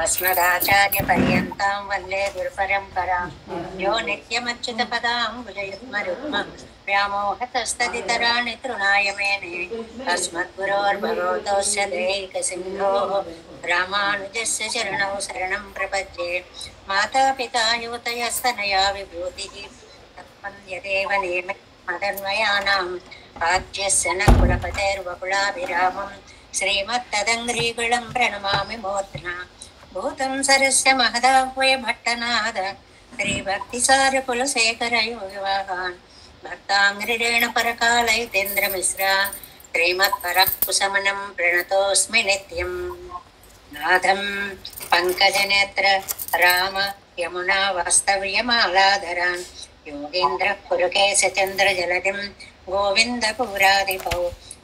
अस्मदाचार्यपर्यन्तां वन्दे गुरुपरम्परां यो नित्यमच्युतपदाम्बुजयुग्मरुग्म व्यामोहतस्तदितराणि तृणाय मेने अस्मद्गुरोर्भगवतोऽस्य दैकसिन्धोः रामानुजस्य चरणौ शरणं प्रपद्ये मातापिता युवतयस्तनया विभूतिः तत्पन्द्यदेव नेमे मदन्वयानां आद्यस्य न कुलपतेर्वकुलाभिरामं श्रीमत्तदङ्घ्रीगुलं प्रणमामि मोत्ना भूतं सरस्य महदाह्वय भट्टनाद श्रीभक्तिसारकुलशेखरयोगिवाहान् भक्ताङ्घ्रिरेण परकालयितेन्द्रमिश्रा श्रीमत्परः कुसमनं प्रणतोऽस्मि नित्यम् नाथं पङ्कजनेत्र राम यमुना वास्तव्यमालाधरान् योगीन्द्रः पुरुकेशचन्द्रजलधिं गोविन्दपुरादिपौ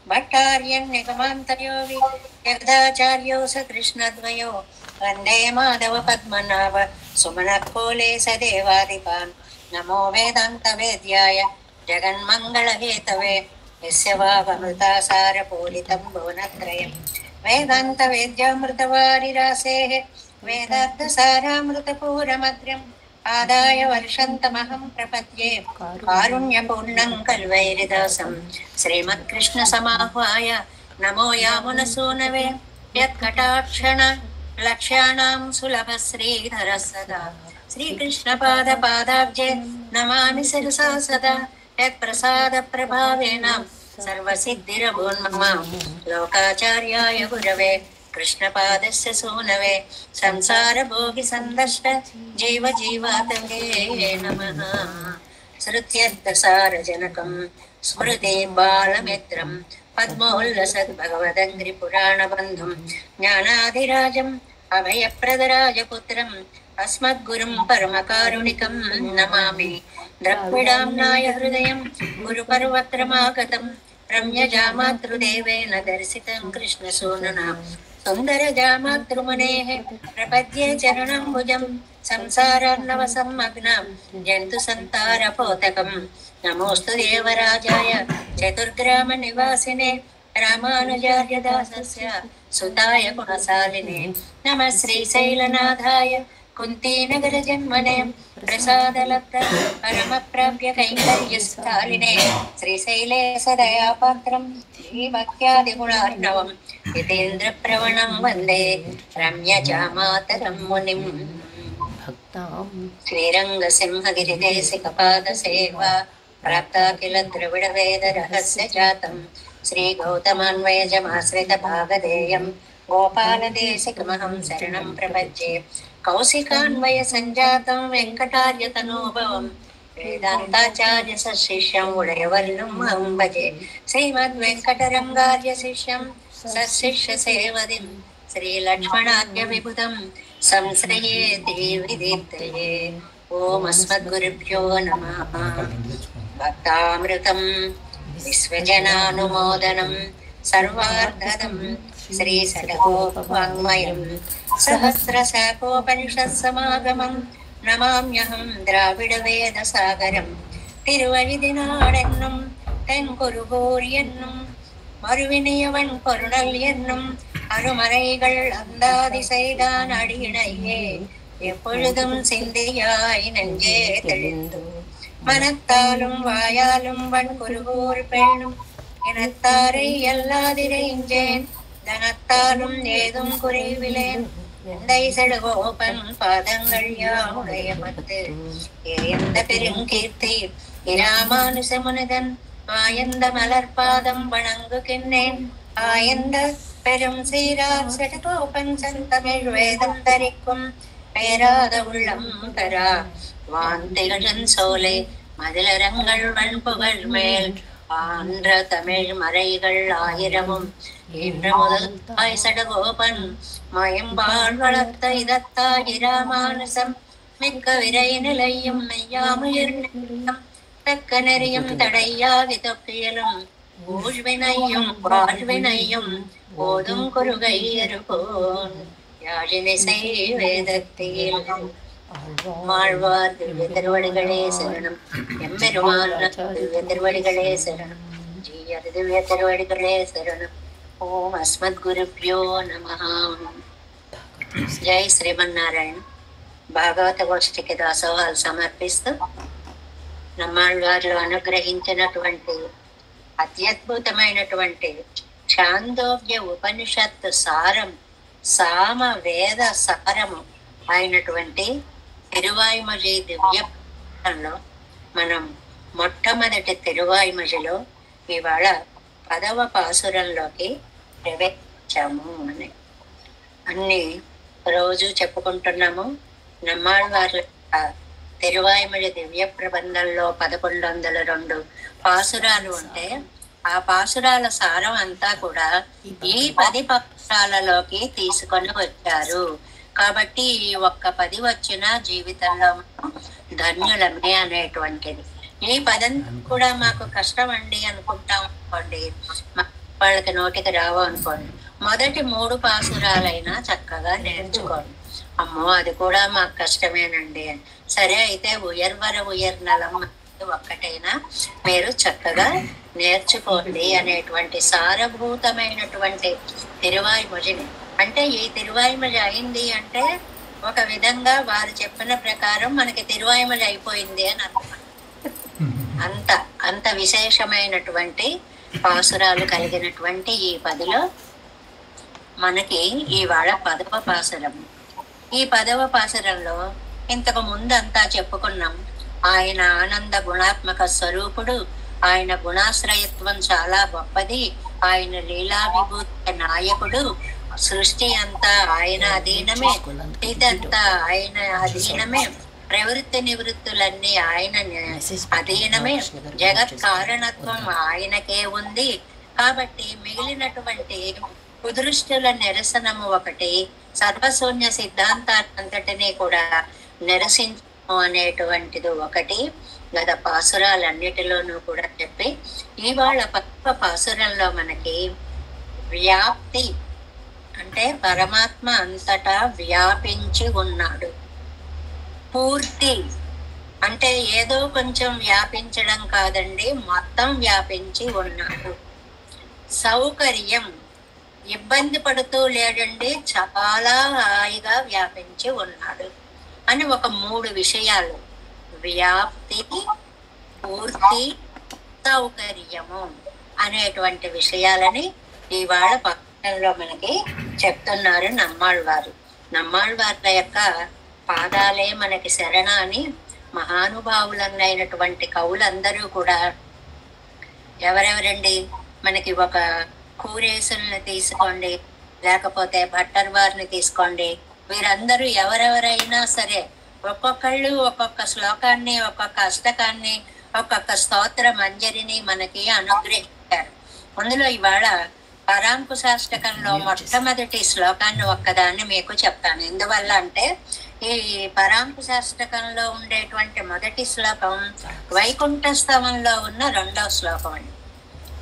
भट्टार्यन् निगमान्तयोगी जगदाचार्यौ स कृष्णद्वयो वन्दे माधव पद्मनाभ सुमनः स देवादिपान् नमो वेदान्तवेद्याय जगन्मङ्गलहेतवे यस्य वावमृतासारपूरितं भुवनत्रयम् वेदान्तवेद्यामृतवारिरासेः वेदान्तसारामृतपूरमद्र्यम् आदाय वर्षन्तमहं प्रपद्ये कारुण्यपूर्णं कल्वैरिदासं श्रीमत्कृष्णसमाह्वाय नमो यामुनसूनवे यत्कटाक्षण लक्ष्याणां सुलभ श्रीधरः सदा श्रीकृष्णपादपादाब्जे नमामि शिरसा सदा यत्प्रसादप्रभावेन सर्वसिद्धिरभून्मम लोकाचार्याय गुरवे कृष्णपादस्य सूनवे संसारभोगिसन्दष्ट जीवजीवातवे नमः श्रुत्यर्थसारजनकं स्मृतिबालमित्रं पद्मोल्लसद्भगवदङ्घ्रिपुराणबन्धुं ज्ञानाधिराजम् अभयप्रदराजपुत्रम् अस्मद्गुरुं परमकारुणिकं नमामि द्रक्विडाम्नाय हृदयं गुरुपर्वक्रमागतं रम्यजामातृदेवेन दर्शितं कृष्णसूनुना सुन्दरजामातृमुनेः प्रपद्ये चरणम्बुजं संसारार्णवसम्मग्नां जन्तुसन्तारपोतकं नमोऽस्तु देवराजाय चतुर्ग्रामनिवासिने रामानुजार्यदासस्य सुताय गुणशालिने नमः श्रीशैलनाथाय कुन्तीनगरजन्मने प्रसादलब्ध परमप्राप्य कैङ्कर्यस्थालिने श्रीशैले सदयापात्रं श्रीभक्त्यादिगुणार्णवं यतीन्द्रप्रवणं वन्दे रम्यजामातरं मुनिम् श्रीरङ्गसिंहगिरिदेशिकपादसेवा प्राप्ता किल द्रविडवेदरहस्य जातं श्रीगौतमान्वयजमाश्रितभागधेयं गोपालदेशिकमहं शरणं प्रपद्ये कौशिकान्वयसञ्जातं वेङ्कटार्यतनोभवं वेदान्ताचार्य सशिष्यं उडयवर्णं अहं भजे श्रीमद्वेङ्कटरङ्गार्य शिष्यं सशिष्यसेवदिं श्रीलक्ष्मणाख्यविबुधं संश्रये देविदीप्तये ॐ अस्मद्गुरुभ्यो नमः भक्तामृतं विश्वजनानुमोदनं सर्वार्थदं श्रीसडगोपवाङ्मयं सहस्रशाकोपनिषत्समागमं नमाम्यहं द्राविडवेदसागरं तिरुवழிதினாடென்னும் தென்குருகூர் என்னும் மறுவினியவன் பொருணல் என்னும் அருமறைகள் அந்தாதி செய்தான் அடியினையே எப்பொழுதும் சிந்தியாய் நெஞ்சே தெளிந்து மனத்தாலும் வாயாலும் வன்குருகூர் பேணும் இனத்தாரை எல்லாதிரைஞ்சேன் தனத்தாலும் ஏதும் குறைவிலேன் எந்தை செடுகோபன் பாதங்கள் யாவுடைய மத்து எந்த பெருங்கீர்த்தி இராமானுச முனிதன் ஆயந்த மலர்பாதம் வணங்குகின்றேன் ஆயந்த பெரும் சீரார் செடுகோபன் செந்தமிழ் வேதம் தரிக்கும் பேராத உள்ளம் பெறா வாந்திகழன் சோலை மதிலரங்கள் வன்புகழ் மேல் ஆன்ற தமிழ் மறைகள் ஆயிரமும் இன்று முதல் தாய் சடகோபன் மயம்பால் வளர்த்த இதத்தாகி ராமானுசம் மிக்க விரை நிலையும் மெய்யாமுயிர் நிலையம் தக்க நெறியும் தடையாகி தொப்பியலும் ஊழ்வினையும் வாழ்வினையும் போதும் குறுகை இருப்போன் யாழினிசை வேதத்தில் ஆழ்வார் திவ்ய திருவடிகளே சரணம் எம்பெருமான் திவ்ய திருவடிகளே சரணம் ஜீயர் திவ்ய திருவடிகளே சரணம் ఓం అస్మద్గురుభ్యో నమః. జై శ్రీమన్నారాయణ. భాగవత గోష్ఠికి దాసోహాలు సమర్పిస్తూ నమ్మాళ్ళవారు అనుగ్రహించినటువంటి అత్యద్భుతమైనటువంటి ఛాందోగ్య ఉపనిషత్తు సారం, సామ వేద సారము అయినటువంటి తిరువాయిమొഴി దివ్యంలో మనం మొట్టమొదటి తిరువాయిమొഴിలో ఇవాళ 10వ పాసురంలోకి ప్రవేశించాము అని అన్ని రోజు చెప్పుకుంటున్నాము. నమ్మాళ్ళవారి తిరువాయిమొഴി దివ్య ప్రబంధంలో 1102 పాసురాలు ఉంటే ఆ పాసురాల సారం అంతా కూడా ఈ 10 పాసురాలలోకి తీసుకొని వచ్చారు. కాబట్టి ఈ ఒక్క 10 వచ్చిన జీవితంలో ధన్యులమే అనేటువంటిది. ఈ పదం కూడా మాకు కష్టం అండి అనుకుంటాం అనుకోండి, వాళ్ళకి నోటికి రావు అనుకోండి, మొదటి 3 పాసురాలైనా చక్కగా నేర్చుకోండి. అమ్మో అది కూడా మాకు కష్టమేనండి అని. సరే అయితే ఉయర్నలం ఒక్కటైనా మీరు చక్కగా నేర్చుకోండి అనేటువంటి సారభూతమైనటువంటి తిరువాయిమొഴിని. అంటే ఈ తిరువాయిమొഴి అయింది అంటే ఒక విధంగా వారు చెప్పిన ప్రకారం మనకి తిరువాయిమొഴి అయిపోయింది అని అర్థం. అంత విశేషమైనటువంటి పాసురాలు కలిగినటువంటి ఈ 10లో మనకి ఇవాళ 10వ పాసురం. ఈ 10వ పాసురంలో ఇంతకు ముందు అంతా చెప్పుకున్నాం. ఆయన ఆనంద గుణాత్మక స్వరూపుడు, ఆయన గుణాశ్రయత్వం చాలా గొప్పది, ఆయన లీలా విభూతి నాయకుడు, సృష్టి అంతా ఆయన అధీనమే, ఇదంతా ఆయన అధీనమే, ప్రవృత్తి నివృత్తులన్నీ ఆయన అధీనమే, జగత్ కారణత్వం ఆయనకే ఉంది. కాబట్టి మిగిలినటువంటి కుదృష్టుల నిరసనము ఒకటి, సర్వశూన్య సిద్ధాంతాన్నంతటినీ కూడా నిరసించము అనేటువంటిది ఒకటి గత పాసురాలన్నిటిలోనూ కూడా చెప్పి ఇవాళ 10వ పాసురంలో మనకి వ్యాప్తి అంటే పరమాత్మ అంతటా వ్యాపించి ఉన్నాడు. పూర్తి అంటే ఏదో కొంచెం వ్యాపించడం కాదండి, మొత్తం వ్యాపించి ఉన్నాడు. సౌకర్యం ఇబ్బంది పడుతూ లేడండి, చాలా హాయిగా వ్యాపించి ఉన్నాడు అని ఒక 3 విషయాలు, వ్యాప్తి, పూర్తి, సౌకర్యము అనేటువంటి విషయాలని ఇవాళ పక్కనలో మనకి చెప్తున్నారు నమ్మాళ్ళవారు. నమ్మాళ్ళవార్ల యొక్క పాదాలే మనకి శరణ అని మహానుభావులైనటువంటి కవులందరూ కూడా ఎవరెవరండి, మనకి ఒక కూరేసుల్ని తీసుకోండి, లేకపోతే భట్టర్ వారిని తీసుకోండి, వీరందరూ ఎవరెవరైనా సరే ఒక్కొక్కళ్ళు ఒక్కొక్క శ్లోకాన్ని, ఒక్కొక్క అష్టకాన్ని, ఒక్కొక్క స్తోత్ర మంజరిని మనకి అనుగ్రహించారు. అందులో ఇవాళ పరాంకుశాష్టకంలో మొట్టమొదటి శ్లోకాన్ని ఒక్కదాన్ని మీకు చెప్తాను. ఎందువల్ల అంటే ఈ పరాంకుశాష్టకంలో ఉండేటువంటి మొదటి శ్లోకం వైకుంఠ స్తవంలో ఉన్న 2వ శ్లోకం అండి.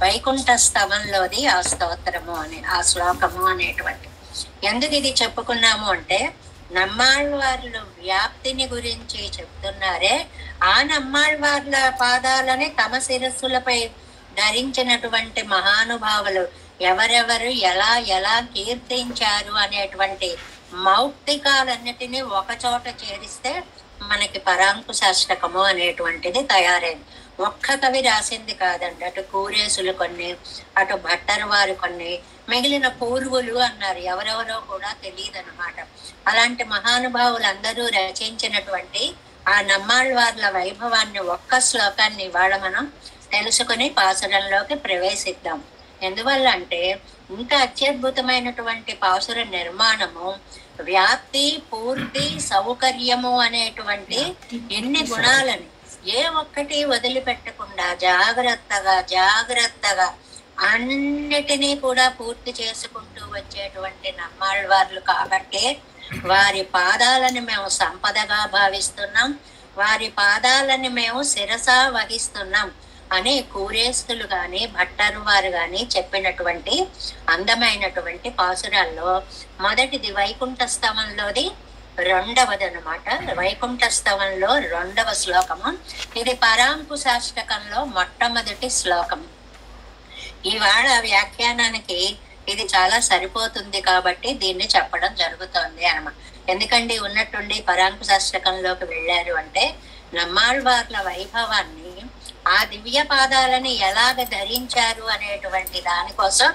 వైకుంఠ స్తవంలోది ఆ స్తోత్రము అని, ఆ శ్లోకము అనేటువంటి. ఎందుకు ఇది చెప్పుకున్నాము అంటే నమ్మాళ్ళవార్లు వ్యాప్తిని గురించి చెప్తున్నారే, ఆ నమ్మాళ్ళవార్ల పాదాలని తమ శిరస్సులపై ధరించినటువంటి మహానుభావులు ఎవరెవరు ఎలా ఎలా కీర్తించారు అనేటువంటి మౌక్తికాలన్నిటినీ ఒక చోట చేరిస్తే మనకి పరాంకుశాష్టకము అనేటువంటిది తయారైంది. ఒక్క కవి రాసింది కాదండి, అటు కూరేసులు కొన్ని, అటు భట్టర్ వారు కొన్ని, మిగిలిన పూర్వులు అన్నారు, ఎవరెవరో కూడా తెలియదు అనమాట. అలాంటి మహానుభావులందరూ రచించినటువంటి ఆ నమ్మాళ్ళవార్ల వైభవాన్ని ఒక్క శ్లోకాన్ని ఇవాళ మనం తెలుసుకుని పాసురంలోకి ప్రవేశిద్దాం. ఎందువల్ల అంటే ఇంత అత్యద్భుతమైనటువంటి పాసుర నిర్మాణము, వ్యాప్తి, పూర్తి, సౌకర్యము అనేటువంటి ఎన్ని గుణాలని ఏ ఒక్కటి వదిలిపెట్టకుండా జాగ్రత్తగా అన్నిటినీ కూడా పూర్తి చేసుకుంటూ వచ్చేటువంటి నమ్మాళ్ళవార్లు కాబట్టి వారి పాదాలను మేము సంపదగా భావిస్తున్నాం, వారి పాదాలని మేము శిరస వహిస్తున్నాం అని కూరేస్తులు గాని భట్టర్ వారు గాని చెప్పినటువంటి అందమైనటువంటి పాసురాల్లో మొదటిది వైకుంఠ స్తవంలోది 2వది అనమాట. వైకుంఠ స్తవంలో 2వ శ్లోకము. ఇది పరాంకుశాష్టకంలో మొట్టమొదటి శ్లోకము. ఇవాళ వ్యాఖ్యానానికి ఇది చాలా సరిపోతుంది కాబట్టి దీన్ని చెప్పడం జరుగుతోంది అన్నమాట. ఎందుకంటే ఉన్నట్టుండి పరాంకుశ అష్టకంలోకి వెళ్ళారు అంటే నమ్మాళ్వార్ల వైభవాన్ని, ఆ దివ్య పాదాలని ఎలాగ ధరించారు అనేటువంటి దానికోసం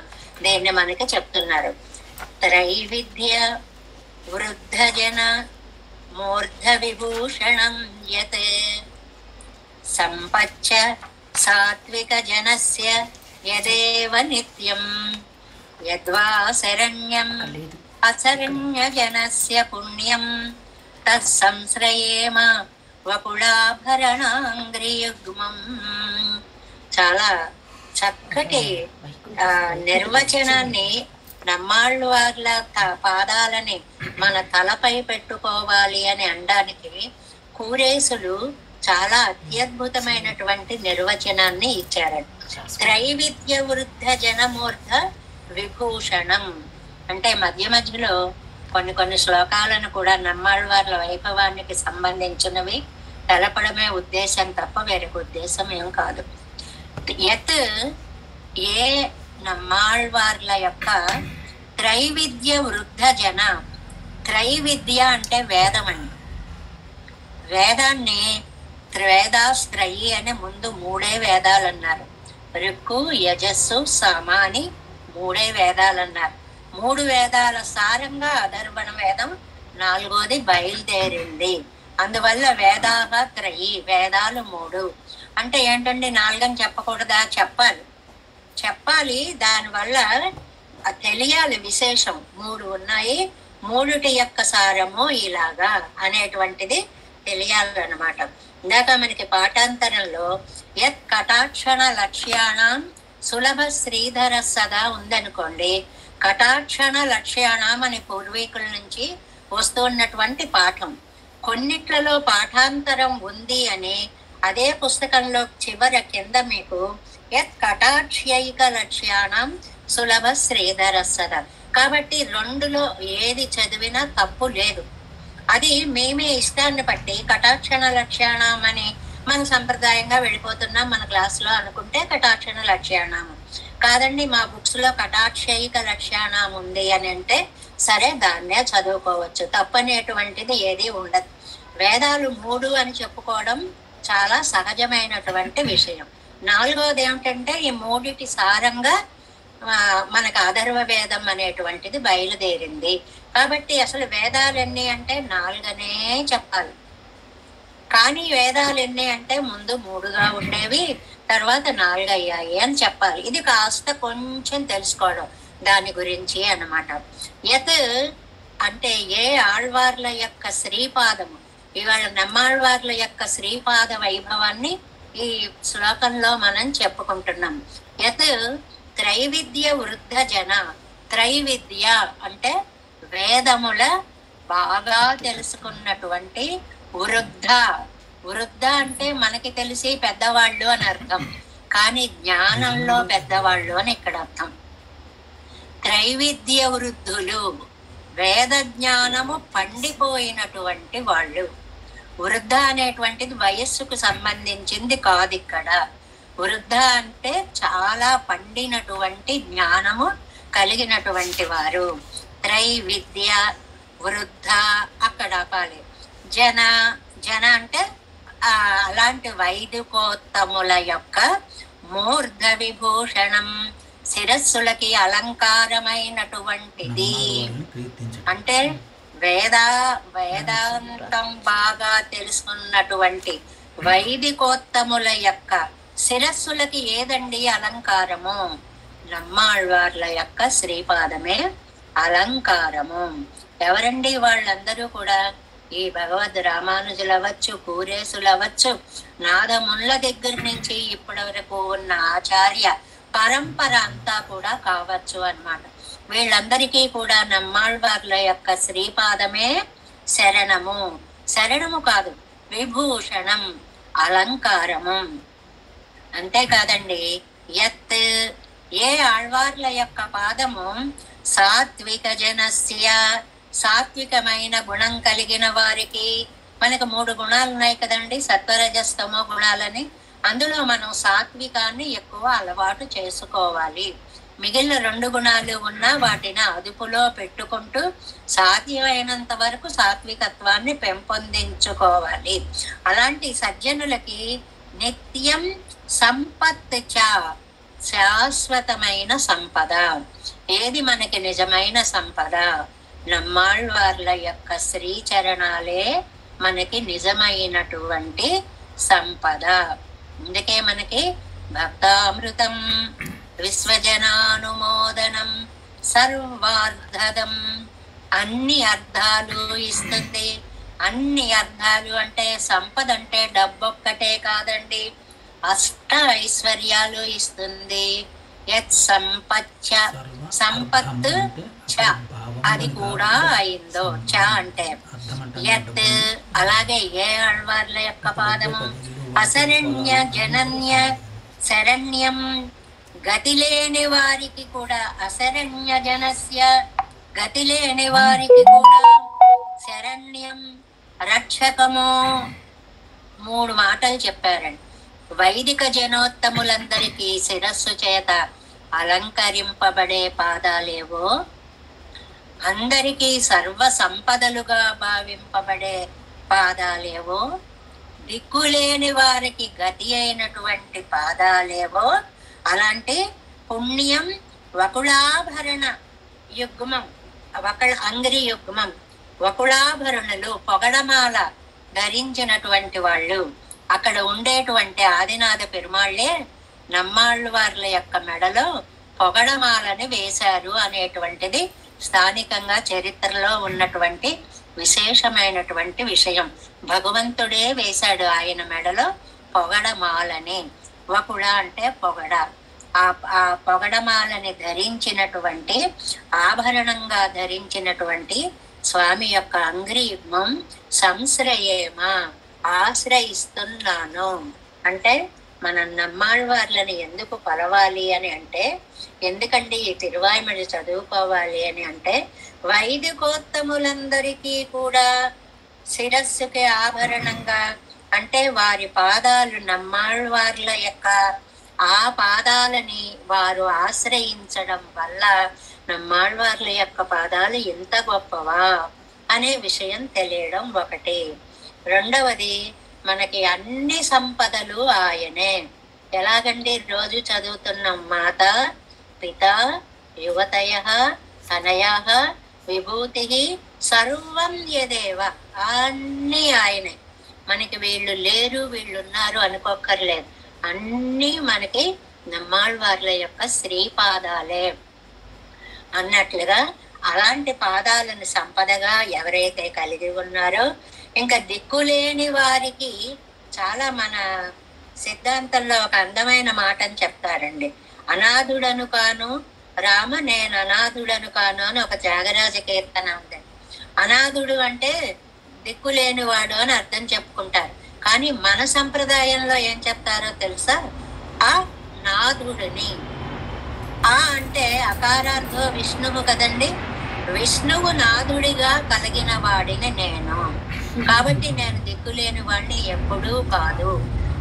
దీన్ని మనకి చెప్తున్నారు. త్రైవిధ్య వృద్ధ జన మూర్ధ విభూషణం యత్ సంపచ్చ సాత్విక జనస్య యదేవ నిత్యం యద్వా శరణ్యం అశరణ్య జనస్య పుణ్యం తత్సంశ్రయేమ వకుళాభరణాంగ్రియుగ్మం. చాలా చక్కటి నిర్వచనాన్ని, నమ్మాళ్ళు వాళ్ళ పాదాలని మన తలపై పెట్టుకోవాలి అని అనడానికి కూరేసులు చాలా అత్యద్భుతమైనటువంటి నిర్వచనాన్ని ఇచ్చారంట. త్రైవిధ్య వృద్ధ జనమూర్ధ విభూషణం అంటే మధ్య మధ్యలో కొన్ని శ్లోకాలను కూడా నమ్మాళ్వార్ల వైభవానికి సంబంధించినవి తెలపడమే ఉద్దేశం తప్ప వేరొక ఉద్దేశం ఏం కాదు. యత్ ఏ నమ్మాళ్వార్ల యొక్క త్రైవిద్య వృద్ధ జన, త్రైవిద్య అంటే వేదం అండి. వేదాన్ని త్రేదాస్త్రయి అని ముందు 3 వేదాలు అన్నారు. ఋక్కు, యజస్సు, సామ అని 3 వేదాలు అన్నారు. 3 వేదాల సారంగా అధర్వణ వేదం 4వది బయలుదేరింది. అందువల్ల వేదాహ త్రయి, వేదాలు 3 అంటే ఏంటండి 4 అని చెప్పకూడదా? చెప్పాలి. దానివల్ల తెలియాలి విశేషం. 3 ఉన్నాయి, 3 యొక్క సారము ఇలాగా అనేటువంటిది తెలియాలన్నమాట. ఇందాక మనకి పాఠాంతరంలో యత్ కటాక్షణ లక్ష్యాణం సులభ శ్రీధర సదా ఉందనుకోండి. కటాక్షణ లక్ష్యాణం అని పూర్వీకుల నుంచి వస్తున్నటువంటి పాఠం. కొన్నిట్లలో పాఠాంతరం ఉంది అని అదే పుస్తకంలో చివర కింద మీకు యత్ కటాక్ష్యైక లక్ష్యాణం సులభ శ్రీధర సదా. కాబట్టి 2లో ఏది చదివినా తప్పు లేదు. అది మేమే ఇష్టాన్ని బట్టి కటాక్షణ లక్ష్యాణం అని మన సంప్రదాయంగా వెళ్ళిపోతున్నాం మన క్లాసులో అనుకుంటే కటాక్షణ లక్ష్యాణం కాదండి, మా బుక్స్ లో కటాక్షైక లక్ష్యాణం ఉంది అని అంటే సరే దాన్నే చదువుకోవచ్చు. తప్పనేటువంటిది ఏది ఉండదు. వేదాలు 3 అని చెప్పుకోవడం చాలా సహజమైనటువంటి విషయం. 4వది ఏమిటంటే ఈ 3 సారంగా మనకు అధర్వ వేదం అనేటువంటిది బయలుదేరింది. కాబట్టి అసలు వేదాలు ఎన్ని అంటే 4 చెప్పాలి. కానీ వేదాలు ఎన్ని అంటే ముందు 3గా ఉండేవి, తర్వాత 4 అయ్యాయి అని చెప్పాలి. ఇది కాస్త కొంచెం తెలుసుకోవడం దాని గురించి అన్నమాట. యత్ అంటే ఏ ఆళ్వార్ల యొక్క శ్రీపాదము, ఇవాళ నమ్మాళ్వార్ల యొక్క శ్రీపాద వైభవాన్ని ఈ శ్లోకంలో మనం చెప్పుకుంటున్నాం. యత్ త్రైవిద్య వృద్ధ జన, త్రైవిద్య అంటే వేదముల బాగా తెలుసుకున్నటువంటి వృద్ధ. వృద్ధ అంటే మనకి తెలిసి పెద్దవాళ్ళు అని అర్థం, కానీ జ్ఞానంలో పెద్దవాళ్ళు అని ఇక్కడ అర్థం. త్రైవిద్య వృద్ధులు, వేద జ్ఞానము పండిపోయినటువంటి వాళ్ళు. వృద్ధ అనేటువంటిది వయస్సుకు సంబంధించింది కాదు ఇక్కడ. వృద్ధ అంటే చాలా పండినటువంటి జ్ఞానము కలిగినటువంటి వారు. త్రైవిద్య వృద్ధ అక్కడ ఆపాలి. జన అంటే అలాంటి వైదికోత్తముల యొక్క మూర్ధ విభూషణం, శిరస్సులకి అలంకారమైనటువంటిది. అంటే వేదాంతం బాగా తెలుసుకున్నటువంటి వైదికోత్తముల యొక్క శిరస్సులకి ఏదండి అలంకారము? నమ్మాళ్వార్ల యొక్క శ్రీపాదమే అలంకారము. ఎవరండి వాళ్ళందరూ కూడా? ఈ భగవద్ రామానుజులు అవ్వచ్చు, కూరేసులు అవ్వచ్చు, నాదముళ్ళ దగ్గర నుంచి ఇప్పటి వరకు ఉన్న ఆచార్య పరంపర అంతా కూడా కావచ్చు అన్నమాట. వీళ్ళందరికీ కూడా నమ్మాళ్వార్ల యొక్క శ్రీపాదమే శరణము. శరణము కాదు, విభూషణం, అలంకారము. అంతేకాదండి, యత్ ఏ ఆళ్వార్ల యొక్క పాదము సాత్విక జనస్య, సాత్వికమైన గుణం కలిగిన వారికి. మనకు 3 గుణాలు ఉన్నాయి కదండి, సత్వరజస్తమో గుణాలని. అందులో మనం సాత్వికాన్ని ఎక్కువ అలవాటు చేసుకోవాలి. మిగిలిన 2 గుణాలు ఉన్నా వాటిని అదుపులో పెట్టుకుంటూ సాధ్యమైనంత వరకు సాత్వికత్వాన్ని పెంపొందించుకోవాలి. అలాంటి సజ్జనులకి నిత్యం సంపత్ చ, శాశ్వతమైన సంపద. ఏది మనకి నిజమైన సంపద? నమ్మాళ్ళవార్ల యొక్క శ్రీచరణాలే మనకి నిజమైనటువంటి సంపద. అందుకే మనకి భక్తామృతం విశ్వజనానుమోదనం సర్వార్థదం, అన్ని అర్థాలు ఇస్తుంది. అన్ని అర్థాలు అంటే సంపద అంటే డబ్బొక్కటే కాదండి, అష్ట ఐశ్వర్యాలు ఇస్తుంది. యత్ సంపచ్చ, సంపత్ చ, అది కూడా అయిందో. చ అంటే యత్. అలాగే ఏ ఆళ్వార్ల యొక్క పాదము అశరణ్య జనన్య శరణ్యం, గతి లేని వారికి కూడా అశరణ్య జనస్య, గతి లేని వారికి కూడా శరణ్యం, రక్షకము. 3 మాటలు చెప్పారండి. వైదిక జనోత్తములందరికీ శిరస్సు చేత అలంకరింపబడే పాదాలేవో, అందరికీ సర్వ సంపదలుగా భావింపబడే పాదాలేవో, దిక్కులేని వారికి గతి అయినటువంటి పాదాలేవో, అలాంటి పుణ్యం వకుళాభరణ యుగ్మం, అంగ్రి యుగ్మం, వకుళాభరణులు, పొగడమాల ధరించినటువంటి వాళ్ళు. అక్కడ ఉండేటువంటి ఆదినాథ పెరుమాళ్లే నమ్మాళ్ళు వార్ల యొక్క మెడలో పొగడమాలని వేశారు అనేటువంటిది స్థానికంగా చరిత్రలో ఉన్నటువంటి విశేషమైనటువంటి విషయం. భగవంతుడే వేశాడు ఆయన మెడలో పొగడమాలని. వకుళ అంటే పొగడ. ఆ పొగడమాలని ధరించినటువంటి, ఆభరణంగా ధరించినటువంటి స్వామి యొక్క అంగ్రియుగ్మం సంశ్రయేమ, ఆశ్రయిస్తున్నాను. అంటే మనం నమ్మాళ్ళవార్లని ఎందుకు కొలవాలి అని అంటే, ఎందుకండి ఈ తిరువాయిమడి చదువుకోవాలి అని అంటే, వైదికోత్తములందరికీ కూడా శిరస్సుకి ఆభరణంగా, అంటే వారి పాదాలు, నమ్మాళ్ళవార్ల యొక్క ఆ పాదాలని వారు ఆశ్రయించడం వల్ల నమ్మాళ్ళవార్ల యొక్క పాదాలు ఎంత గొప్పవా అనే విషయం తెలియడం ఒకటి. రెండవది, మనకి అన్ని సంపదలు ఆయనే. ఎలాగంటే రోజు చదువుతున్నాం, మాత పిత యువతయ తనయ విభూతి సర్వం యదేవ, అన్నీ ఆయనే. మనకి వీళ్ళు లేరు వీళ్ళు ఉన్నారు అనుకోక్కర్లేదు, అన్నీ మనకి నమ్మాళ్ళవార్ల యొక్క శ్రీపాదాలే అన్నట్లుగా. అలాంటి పాదాలను సంపదగా ఎవరైతే కలిగి ఉన్నారో, ఇంకా దిక్కులేని వారికి, చాలా మన సిద్ధాంతంలో ఒక అందమైన మాటని చెప్తారండి. అనాథుడను కాను రామ, నేను అనాథుడను కాను అని ఒక త్యాగరాజ కీర్తన ఉంది. అనాథుడు అంటే దిక్కులేని వాడు అని అర్థం చెప్పుకుంటారు. కానీ మన సంప్రదాయంలో ఏం చెప్తారో తెలుసా? ఆ నాథుడిని. ఆ అంటే అకారార్థో విష్ణువు కదండి. విష్ణువు నాథుడిగా కలిగిన వాడిని నేను, కాబట్టి నేను దిక్కులేని వాడిని ఎప్పుడూ కాదు.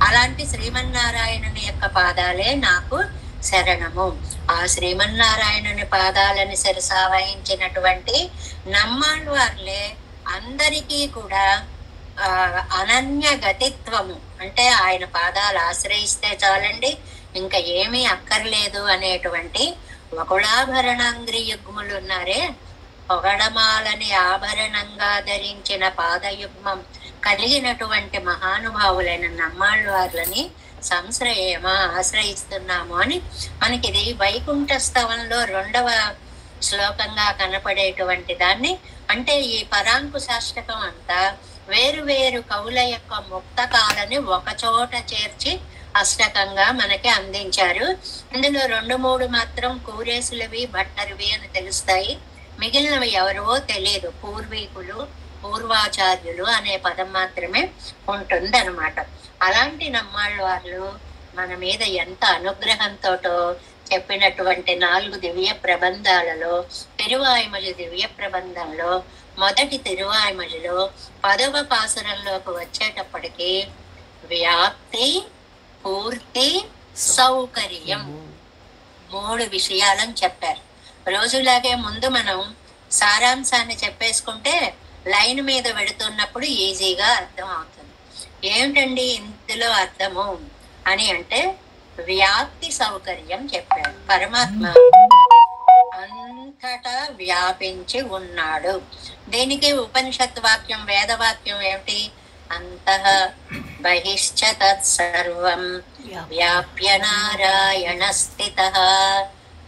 అలాంటి శ్రీమన్నారాయణుని యొక్క పాదాలే నాకు శరణము. ఆ శ్రీమన్నారాయణుని పాదాలని శిరసా వహించినటువంటి నమ్మాళ్ళవార్లే అందరికీ కూడా అనన్య గతిత్వము, అంటే ఆయన పాదాలు ఆశ్రయిస్తే చాలండి, ఇంకా ఏమీ అక్కర్లేదు అనేటువంటి వకుళాభరణాంగ్రి యుగ్ములు ఉన్నారే, పొగడమాలని ఆభరణంగా ధరించిన పాదయుగ్మం కలిగినటువంటి మహానుభావులైన నమ్మాళ్ళవార్లని సంశ్రయేమ, ఆశ్రయిస్తున్నాము అని మనకి ఇది వైకుంఠ స్తవంలో 2వ శ్లోకంగా కనపడేటువంటి దాన్ని. అంటే ఈ పరాంకుశాష్టకం అంతా వేరు వేరు కవుల యొక్క ముక్తకాలని ఒక చోట చేర్చి అష్టకంగా మనకి అందించారు. ఇందులో 2-3 మాత్రం కూరేసులవి భట్టరివి అని తెలుస్తాయి, మిగిలినవి ఎవరో తెలియదు. పూర్వీకులు, పూర్వాచార్యులు అనే పదం మాత్రమే ఉంటుంది అనమాట. అలాంటి నమ్మాళ్ళవార్లు మన మీద ఎంత అనుగ్రహంతో చెప్పినటువంటి 4 దివ్య ప్రబంధాలలో, తిరువాయిమలి దివ్య ప్రబంధంలో మొదటి తిరువాయిమలిలో 10వ పాసురంలోకి వచ్చేటప్పటికి వ్యాప్తి, పూర్తి, సౌకర్యం, 3 విషయాలను చెప్పారు. రోజులాగే ముందు మనం సారాంశాన్ని చెప్పేసుకుంటే లైన్ మీద వెడుతున్నప్పుడు ఈజీగా అర్థం అవుతుంది. ఏమిటండి ఇందులో అర్థము అని అంటే వ్యాప్తి సౌకర్యం చెప్పారు. పరమాత్మ అంతటా వ్యాపించి ఉన్నాడు. దీనికి ఉపనిషత్ వాక్యం, వేదవాక్యం ఏమిటి? అంతః బహిశ్చ తత్సర్వం వ్యాప్య నారాయణ స్థితః.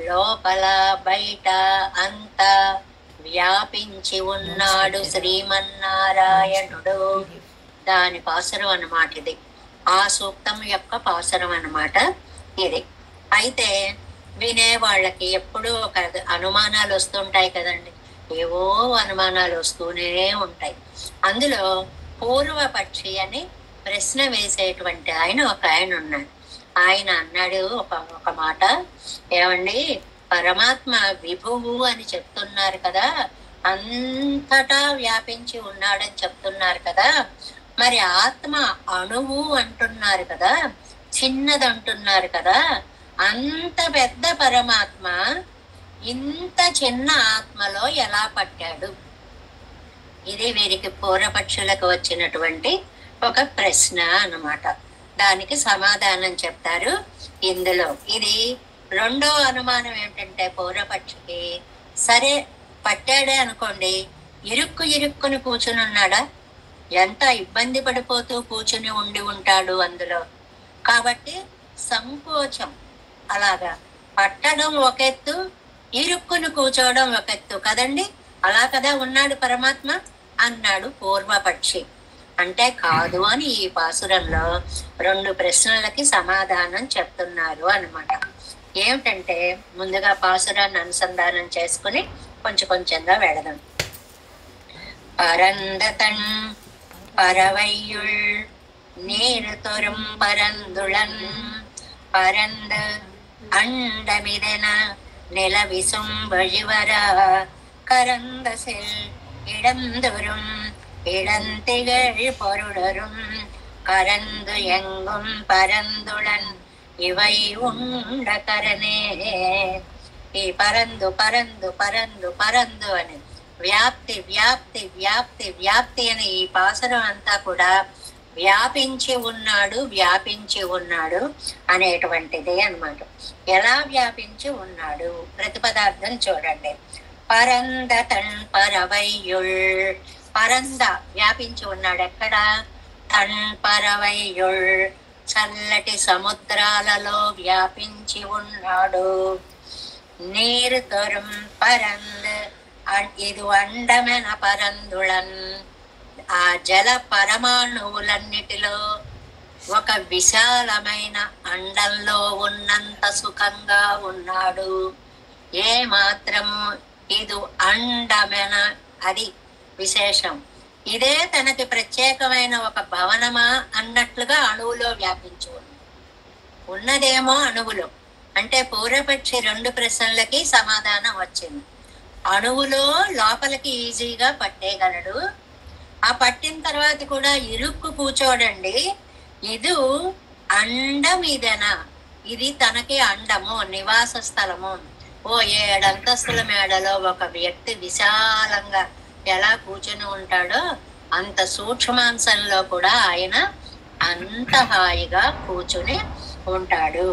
లోపల బయట అంత వ్యాపించి ఉన్నాడు శ్రీమన్నారాయణుడు. దాని పాసురం అన్నమాట ఇది. ఆ సూక్తం యొక్క పాసురం అన్నమాట ఇది. అయితే వినే వాళ్ళకి ఎప్పుడూ ఒక అనుమానాలు వస్తుంటాయి కదండి. ఏవో అనుమానాలు వస్తూనే ఉంటాయి. అందులో పూర్వపక్షి అని ప్రశ్న వేసేటువంటి ఒక ఆయన ఉన్నాడు. ఆయన అన్నాడు ఒక మాట, ఏమండి పరమాత్మ విభువు అని చెప్తున్నారు కదా, అంతటా వ్యాపించి ఉన్నాడని చెప్తున్నారు కదా, మరి ఆత్మ అణువు అంటున్నారు కదా, చిన్నది అంటున్నారు కదా, అంత పెద్ద పరమాత్మ ఇంత చిన్న ఆత్మలో ఎలా పట్టాడు? ఇది వీరికి పూర్వపక్షులకు వచ్చినటువంటి ఒక ప్రశ్న అన్నమాట. దానికి సమాధానం చెప్తారు ఇందులో. ఇది రెండో అనుమానం ఏమిటంటే పూర్వపక్షికి, సరే పట్టాడే అనుకోండి, ఇరుక్కుని కూర్చుని ఉన్నాడా? ఎంత ఇబ్బంది పడిపోతూ కూర్చుని ఉండి ఉంటాడు అందులో. కాబట్టి సంకోచం, అలాగా పట్టడం ఒక ఎత్తు, ఇరుక్కుని కూర్చోవడం ఒక ఎత్తు కదండి. అలా కదా ఉన్నాడు పరమాత్మ అన్నాడు పూర్వపక్షి. అంటే కాదు అని ఈ పాసురంలో 2 ప్రశ్నలకి సమాధానం చెప్తున్నారు అన్నమాట. ఏమిటంటే ముందుగా పాసురాన్ని అనుసంధానం చేసుకుని కొంచెంగా వెళదాం. పరందతన్ పరవయ్యుள் நீர் தொரும் பரந்துளன் பரந்து அண்டமிதென நிலவிசும் வழிவர கரந்தசில் இடந்தொரும் இடந்திகழ் பொருளரும் கரந்து எங்கும் பரந்துளன் இவை உண்ட కరనే. ఈ పరందు పరందు పరందు పరందు అని వ్యాప్తి వ్యాప్తి వ్యాప్తి వ్యాప్తి అని ఈ పాసురం అంతా కూడా వ్యాపించి ఉన్నాడు వ్యాపించి ఉన్నాడు అనేటువంటిది అన్నమాట. ఎలా వ్యాపించి ఉన్నాడు? ప్రతిపదార్థం చూడండి. పరంద తన్ పరవయ్యుள், పరంద వ్యాపించి ఉన్నాడు. ఎక్కడ? తన్ పరవయ్యుள், చల్లటి సముద్రాలలో వ్యాపించి ఉన్నాడు. నీరు తొరుం పరంద్, ఇది అండమైన పరందుళన్, ఆ జల పరమాణువులన్నిటిలో ఒక విశాలమైన అండంలో ఉన్నంత సుఖంగా ఉన్నాడు. ఏ మాత్రము ఇది అండమైన, అది విశేషం. ఇదే తనకి ప్రత్యేకమైన ఒక భవనమా అన్నట్లుగా అణువులో వ్యాపించి ఉన్నదేమో అణువులో. అంటే పూర్వపక్షి 2 ప్రశ్నలకి సమాధానం వచ్చింది. అణువులో లోపలికి ఈజీగా పట్టేయగలడు. ఆ పట్టిన తర్వాత కూడా ఇరుక్కు కూర్చోడండి. ఇది అండం, ఇదేనా? ఇది తనకి అండము, నివాస స్థలము. ఓ 7 అంతస్తుల మేడలో ఒక వ్యక్తి విశాలంగా ఎలా కూర్చుని ఉంటాడో అంత సూక్ష్మాంశంలో కూడా ఆయన అంత హాయిగా కూర్చుని ఉంటాడు.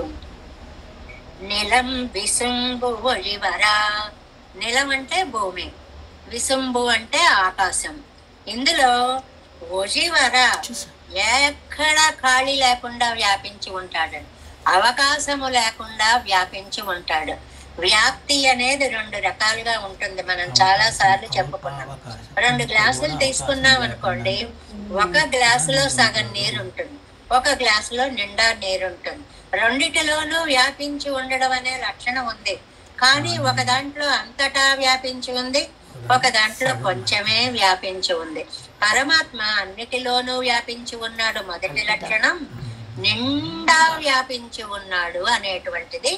నిలం విసుంబు ఒழிవరా, నిలం అంటే భూమి, విసుంబు అంటే ఆకాశం. ఇందులో ఒழிవర ఎక్కడ ఖాళీ లేకుండా వ్యాపించి ఉంటాడు, అవకాశము లేకుండా వ్యాపించి ఉంటాడు. వ్యాప్తి అనేది 2 రకాలుగా ఉంటుంది. మనం చాలా సార్లు చెప్పుకున్నాం. 2 గ్లాసులు తీసుకున్నాం అనుకోండి, ఒక గ్లాసులో సగం నీరు ఉంటుంది, ఒక గ్లాసులో నిండా నీరు ఉంటుంది. రెండిటిలోనూ వ్యాపించి ఉండడం అనే లక్షణం ఉంది. కానీ ఒక దాంట్లో అంతటా వ్యాపించి ఉంది, ఒక దాంట్లో కొంచెమే వ్యాపించి ఉంది. పరమాత్మ అన్నిటిలోనూ వ్యాపించి ఉన్నాడు మొదటి లక్షణం, నిండా వ్యాపించి ఉన్నాడు అనేటువంటిది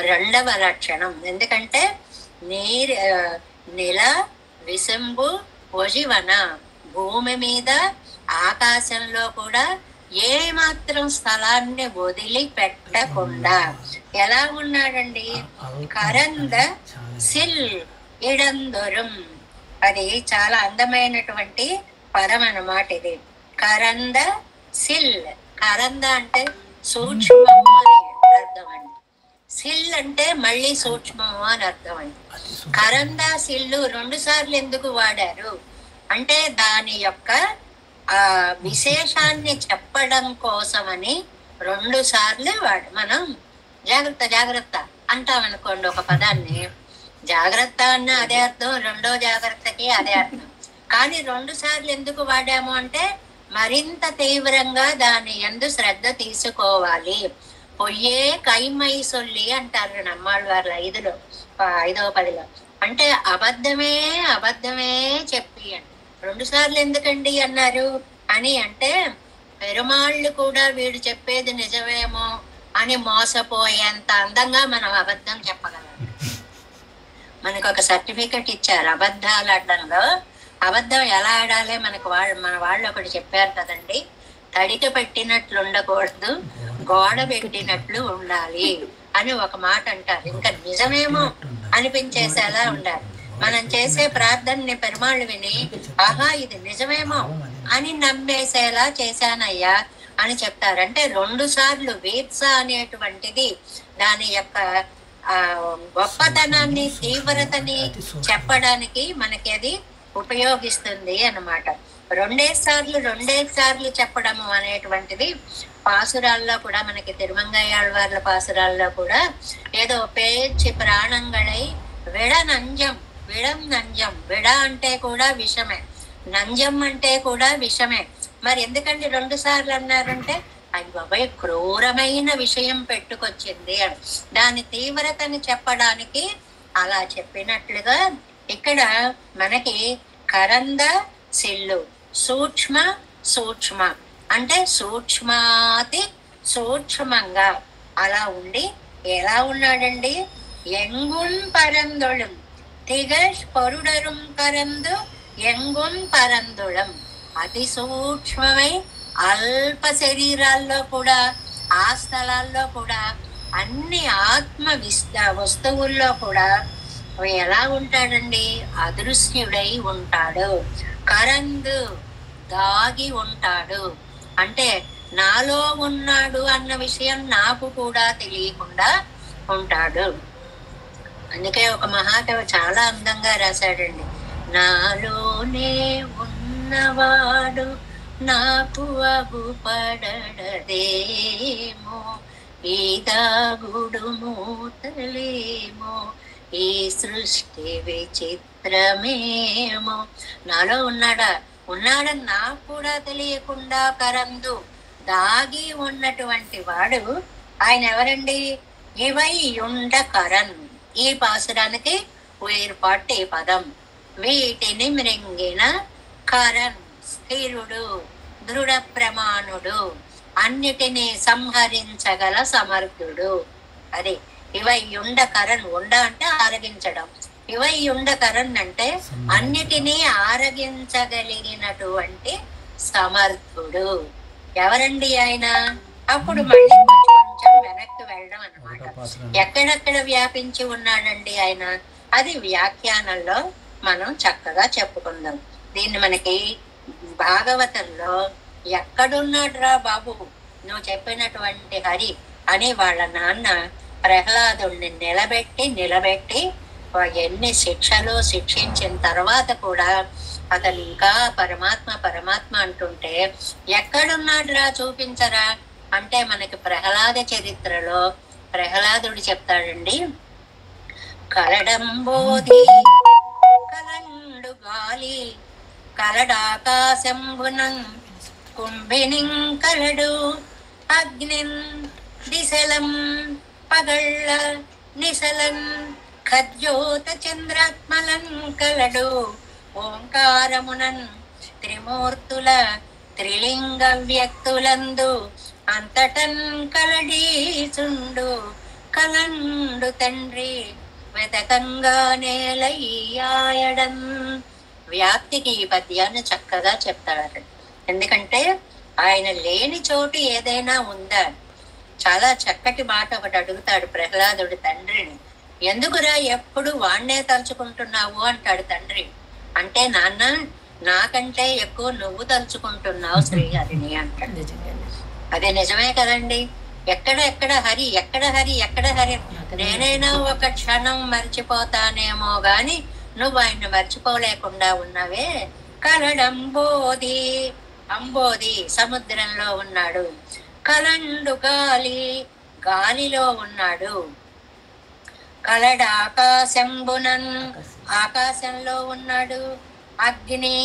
రెండవ లక్షణం. ఎందుకంటే నిల విశంభు ఒజివన, భూమి మీద ఆకాశంలో కూడా ఏ మాత్రం స్థలాన్ని వదిలి పెట్టకుండా ఎలా ఉన్నాడండి? కరంద సిల్ ఇడందొరం. అది చాలా అందమైనటువంటి పదం అన్నమాట ఇది. కరంద సిల్. కరంద అంటే సూక్ష్మము అని అర్థం అండి. సిల్ అంటే మళ్ళీ సూక్ష్మము అని అర్థం అండి. కరంద సిల్లు 2 సార్లు ఎందుకు వాడారు అంటే దాని యొక్క ఆ విశేషాన్ని చెప్పడం కోసమని 2 సార్లు మనం జాగ్రత్త జాగ్రత్త అంటాం అనుకోండి. ఒక పదాన్ని జాగ్రత్త అన్న అదే అర్థం, రెండో జాగ్రత్తకి అదే అర్థం. కానీ 2 సార్లు ఎందుకు వాడాము అంటే మరింత తీవ్రంగా దాని యందు శ్రద్ధ తీసుకోవాలి. పొయ్యే కైమై సొల్లి అంటారు నమ్మాళ్ళ వారు 5వ పదిలో. అంటే అబద్ధమే అబద్ధమే చెప్పి అని. 2 సార్లు ఎందుకండి అన్నారు అని అంటే పెరుమాళ్ళు కూడా వీడు చెప్పేది నిజమేమో అని మోసపోయేంత అందంగా మనం అబద్ధం చెప్పగలం. మనకు ఒక సర్టిఫికెట్ ఇచ్చారు అబద్ధాలు ఆడడంలో. అబద్ధం ఎలా ఆడాలి మన వాళ్ళు ఒకటి చెప్పారు కదండి, తడిక పెట్టినట్లు ఉండకూడదు, గోడ పెట్టినట్లు ఉండాలి అని ఒక మాట అంటారు. ఇంకా నిజమేమో అనిపించేసేలా ఉండాలి. మనం చేసే ప్రార్థనని పెరుమాళ్ళు విని ఆహా ఇది నిజమేమో అని నమ్మేసేలా చేశానయ్యా అని చెప్తారు. అంటే 2 సార్లు వీప్స అనేటువంటిది దాని యొక్క గొప్పతనాన్ని తీవ్రతని చెప్పడానికి మనకి అది ఉపయోగిస్తుంది అన్నమాట. 2 సార్లు చెప్పడము అనేటువంటిది పాసురాల్లో కూడా మనకి తిరుమంగయ్యాళ్ళ పాసురాల్లో కూడా ఏదో పేర్చి ప్రాణంగళై విడం నంజం. విడ అంటే కూడా విషమే, నంజం అంటే కూడా విషమే. మరి ఎందుకంటే 2 సార్లు అన్నారంటే అయ్యి బాబాయ్ క్రూరమైన విషయం పెట్టుకొచ్చింది అని దాని తీవ్రతని చెప్పడానికి అలా చెప్పినట్లుగా ఇక్కడ మనకి కరంద సిల్లు సూక్ష్మ అంటే సూక్ష్మాతి సూక్ష్మంగా అలా ఉండి ఎలా ఉన్నాడండి? ఎంగున్ పరందొళం తిగష్ పొరుడరుం కరందు ఎంగున్ పరందుళం. అతి సూక్ష్మమై అల్ప శరీరాల్లో కూడా ఆ స్థలాల్లో కూడా అన్ని ఆత్మ వస్తువుల్లో కూడా ఎలా ఉంటాడండి? అదృశ్యుడై ఉంటాడు. కరందు దాగి ఉంటాడు అంటే నాలో ఉన్నాడు అన్న విషయం నాకు కూడా తెలియకుండా ఉంటాడు. అందుకే ఒక మహాకవి చాలా అందంగా రాశాడండి, నాలోనే ఉన్నవాడు నాకు అగుపడదేమో, ఈ దాగుడు మూతలేమో, ఈ సృష్టి విచిత్రమేమో. నాలో ఉన్నాడని నాకు కూడా తెలియకుండా కరందు దాగి ఉన్నటువంటి వాడు ఆయన ఎవరండి? ఇవై ఉండ కరన్. ఈ పాసురానికి వేరుపాటు ఈ పదం. వీటిని మృంగిన కరన్ స్థిరుడు, దృఢ ప్రమాణుడు, అన్నిటినీ సంహరించగల సమర్థుడు. అది ఇవై ఉండ కరణ్. ఉండ అంటే ఆరగించడం, ఇవై ఉండ కరణ్ అంటే అన్నిటినీ ఆరగించగలిగినటువంటి సమర్థుడు. ఎవరండి ఆయన? అప్పుడు మళ్ళీ కొంచెం వెనక్కి వెళ్ళడం అన్నమాట. ఎక్కడెక్కడ వ్యాపించి ఉన్నాడండి ఆయన? అది వ్యాఖ్యానంలో మనం చక్కగా చెప్పుకుందాం. దీన్ని మనకి భాగవతంలో ఎక్కడున్నాడు రా బాబు నువ్వు చెప్పినటువంటి హరి అని వాళ్ళ నాన్న ప్రహ్లాదుడిని నిలబెట్టి ఎన్ని శిక్షలు శిక్షించిన తర్వాత కూడా అతను ఇంకా పరమాత్మ అంటుంటే ఎక్కడున్నాడు రా చూపించరా అంటే మనకి ప్రహ్లాద చరిత్రలో ప్రహ్లాదుడు చెప్తాడండి, కలడంబోధి కలండు గాలి కలడాకాశంబునం కుంభినిం కలడు అగ్నిం దిశలం పగళ్ళ నిశలం ఖద్యోత చంద్రాత్మలం కలడు ఓంకారమునన్ త్రిమూర్తుల త్రిలింగ వ్యక్తులందు అంతటన్ కలడీసుండు కలండు తండ్రి వెతకంగా నేలయ్యాయడం. వ్యాప్తికి ఈ పద్యాన్ని చక్కగా చెప్తాడు. ఎందుకంటే ఆయన లేని చోటు ఏదైనా ఉందా? చాలా చక్కటి మాట ఒకటి అడుగుతాడు ప్రహ్లాదుడి తండ్రిని. ఎందుకురా ఎప్పుడు వాణ్ణే తలుచుకుంటున్నావు అంటాడు తండ్రి. అంటే నాన్న, నాకంటే ఎక్కువ నువ్వు తలుచుకుంటున్నావు శ్రీహరిని అంటాడు. అదే నిజమే కదండి. ఎక్కడ హరి, ఎక్కడ హరి, ఎక్కడ హరి. నేనైనా ఒక క్షణం మర్చిపోతానేమో గాని నువ్వు ఆయన్ని మర్చిపోలేకుండా ఉన్నావే. కలడంబోది, అంబోది సముద్రంలో ఉన్నాడు. కలండు గాలి, గాలిలో ఉన్నాడు. కలడ ఆకాశంబునన్, ఆకాశంలో ఉన్నాడు. అగ్ని,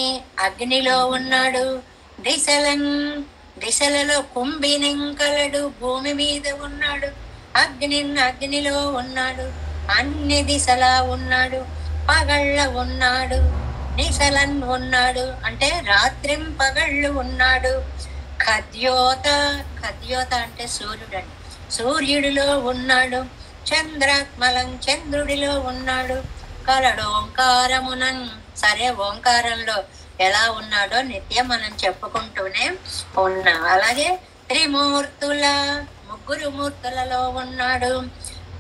అగ్నిలో ఉన్నాడు. దిశలన్, దిశలలో కుంభినింకలడు, భూమి మీద ఉన్నాడు. అగ్నిలో ఉన్నాడు. అన్ని దిశలా ఉన్నాడు. పగళ్ళ ఉన్నాడు. నిశలన్ ఉన్నాడు అంటే రాత్రిం పగళ్ళు ఉన్నాడు. ఖద్యోత, ఖద్యోత అంటే సూర్యుడు అండి. సూర్యుడిలో ఉన్నాడు. చంద్రాత్మలం, చంద్రుడిలో ఉన్నాడు. కలడు ఓంకారమునన్, సరే ఓంకారంలో ఎలా ఉన్నాడో నిత్యం మనం చెప్పుకుంటూనే ఉన్నాం. అలాగే త్రిమూర్తుల, ముగ్గురు మూర్తులలో ఉన్నాడు.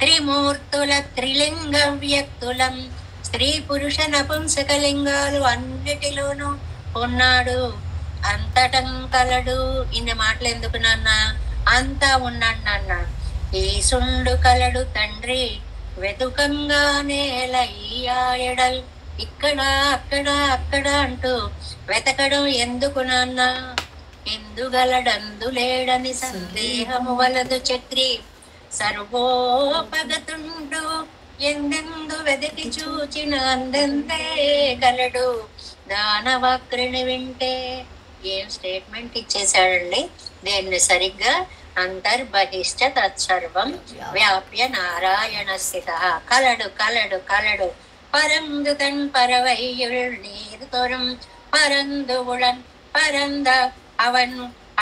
త్రిమూర్తుల త్రిలింగ వ్యక్తులం, స్త్రీ పురుష నపుంసక లింగాలు అన్నిటిలోనూ ఉన్నాడు. అంతటం కలడు. ఇన్ని మాటలు ఎందుకు నాన్న? అంతా ఉన్నాడు నాన్న. ఈసుండు కలడు తండ్రి, వెతుకంగా నేల ఈయాయడల్. ఇక్కడ అక్కడ అక్కడ అంటూ వెతకడం ఎందుకు నాన్న? ఎందుగలడందు లేడని సందేహము వలదు చక్రి. సర్వోపగతుండు ఎందెందు వెదకి చూచిన అందంతే గలడు. దానవక్రిని వింటే. ఏం స్టేట్మెంట్ ఇచ్చేశాడండి. దీన్ని సరిగ్గా అంతర్బహిష్ట తత్సర్వం వ్యాప్య నారాయణ స్థిత. కలడు కలడు కలడు பரந்துதன் பறவையுள் நீர் தொறும் பரந்துவுளன் பரந்த அவன்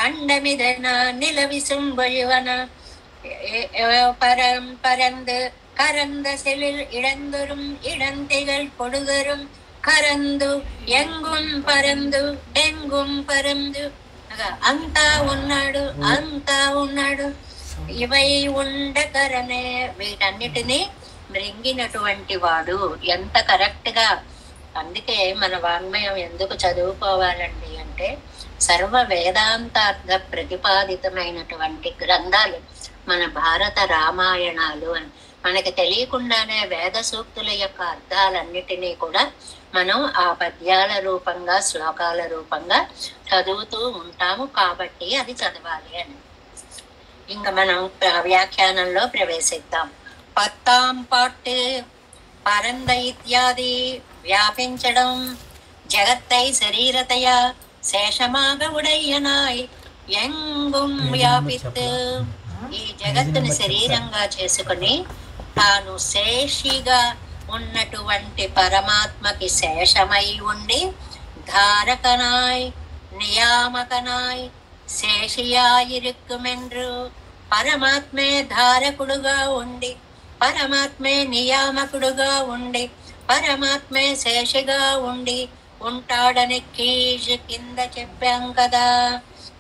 அண்டமிதன நிலவிசும் பொழிவன பரம் பரந்து கரந்த செலில் இழந்தொரும் இடந்திகள் பொடுதரும் కరందు ఎంగుం పరందు ఎంగుం పరందు. అంతా ఉన్నాడు, అంతా ఉన్నాడు. ఇవై ఉండకరనే, వీటన్నిటినీ మృంగినటువంటి వాడు. ఎంత కరెక్ట్ గా. అందుకే మన వాంగ్మయం ఎందుకు చదువుకోవాలండి అంటే, సర్వ వేదాంతార్థ ప్రతిపాదితమైనటువంటి గ్రంథాలు మన భారత రామాయణాలు అని. మనకి తెలియకుండానే వేద సూక్తుల యొక్క అర్థాలన్నిటినీ కూడా మనం ఆ పద్యాల రూపంగా, శ్లోకాల రూపంగా చదువుతూ ఉంటాము. కాబట్టి అది చదవాలి అని. ఇంకా మనం వ్యాఖ్యానంలో ప్రవేశిద్దాం. పత్తాం పాట్, పరంద ఇత్యాది వ్యాపించడం. జగత్తై శరీరతయ శేషమాగ ఉడయ్యనాయ్ ఎంగుం వ్యాపిత్. ఈ జగత్తుని శరీరంగా చేసుకుని తాను శేషిగా ఉన్నటువంటి పరమాత్మకి శేషమై ఉండి ధారకనాయ్ నియామకనాయ్ శేషియాయిరుక్కుమెన్రు. పరమాత్మే ధారకుడుగా ఉండి, పరమాత్మే నియామకుడుగా ఉండి, పరమాత్మే శేషిగా ఉండి ఉంటాడని కీజ్ కింద చెప్పాం కదా.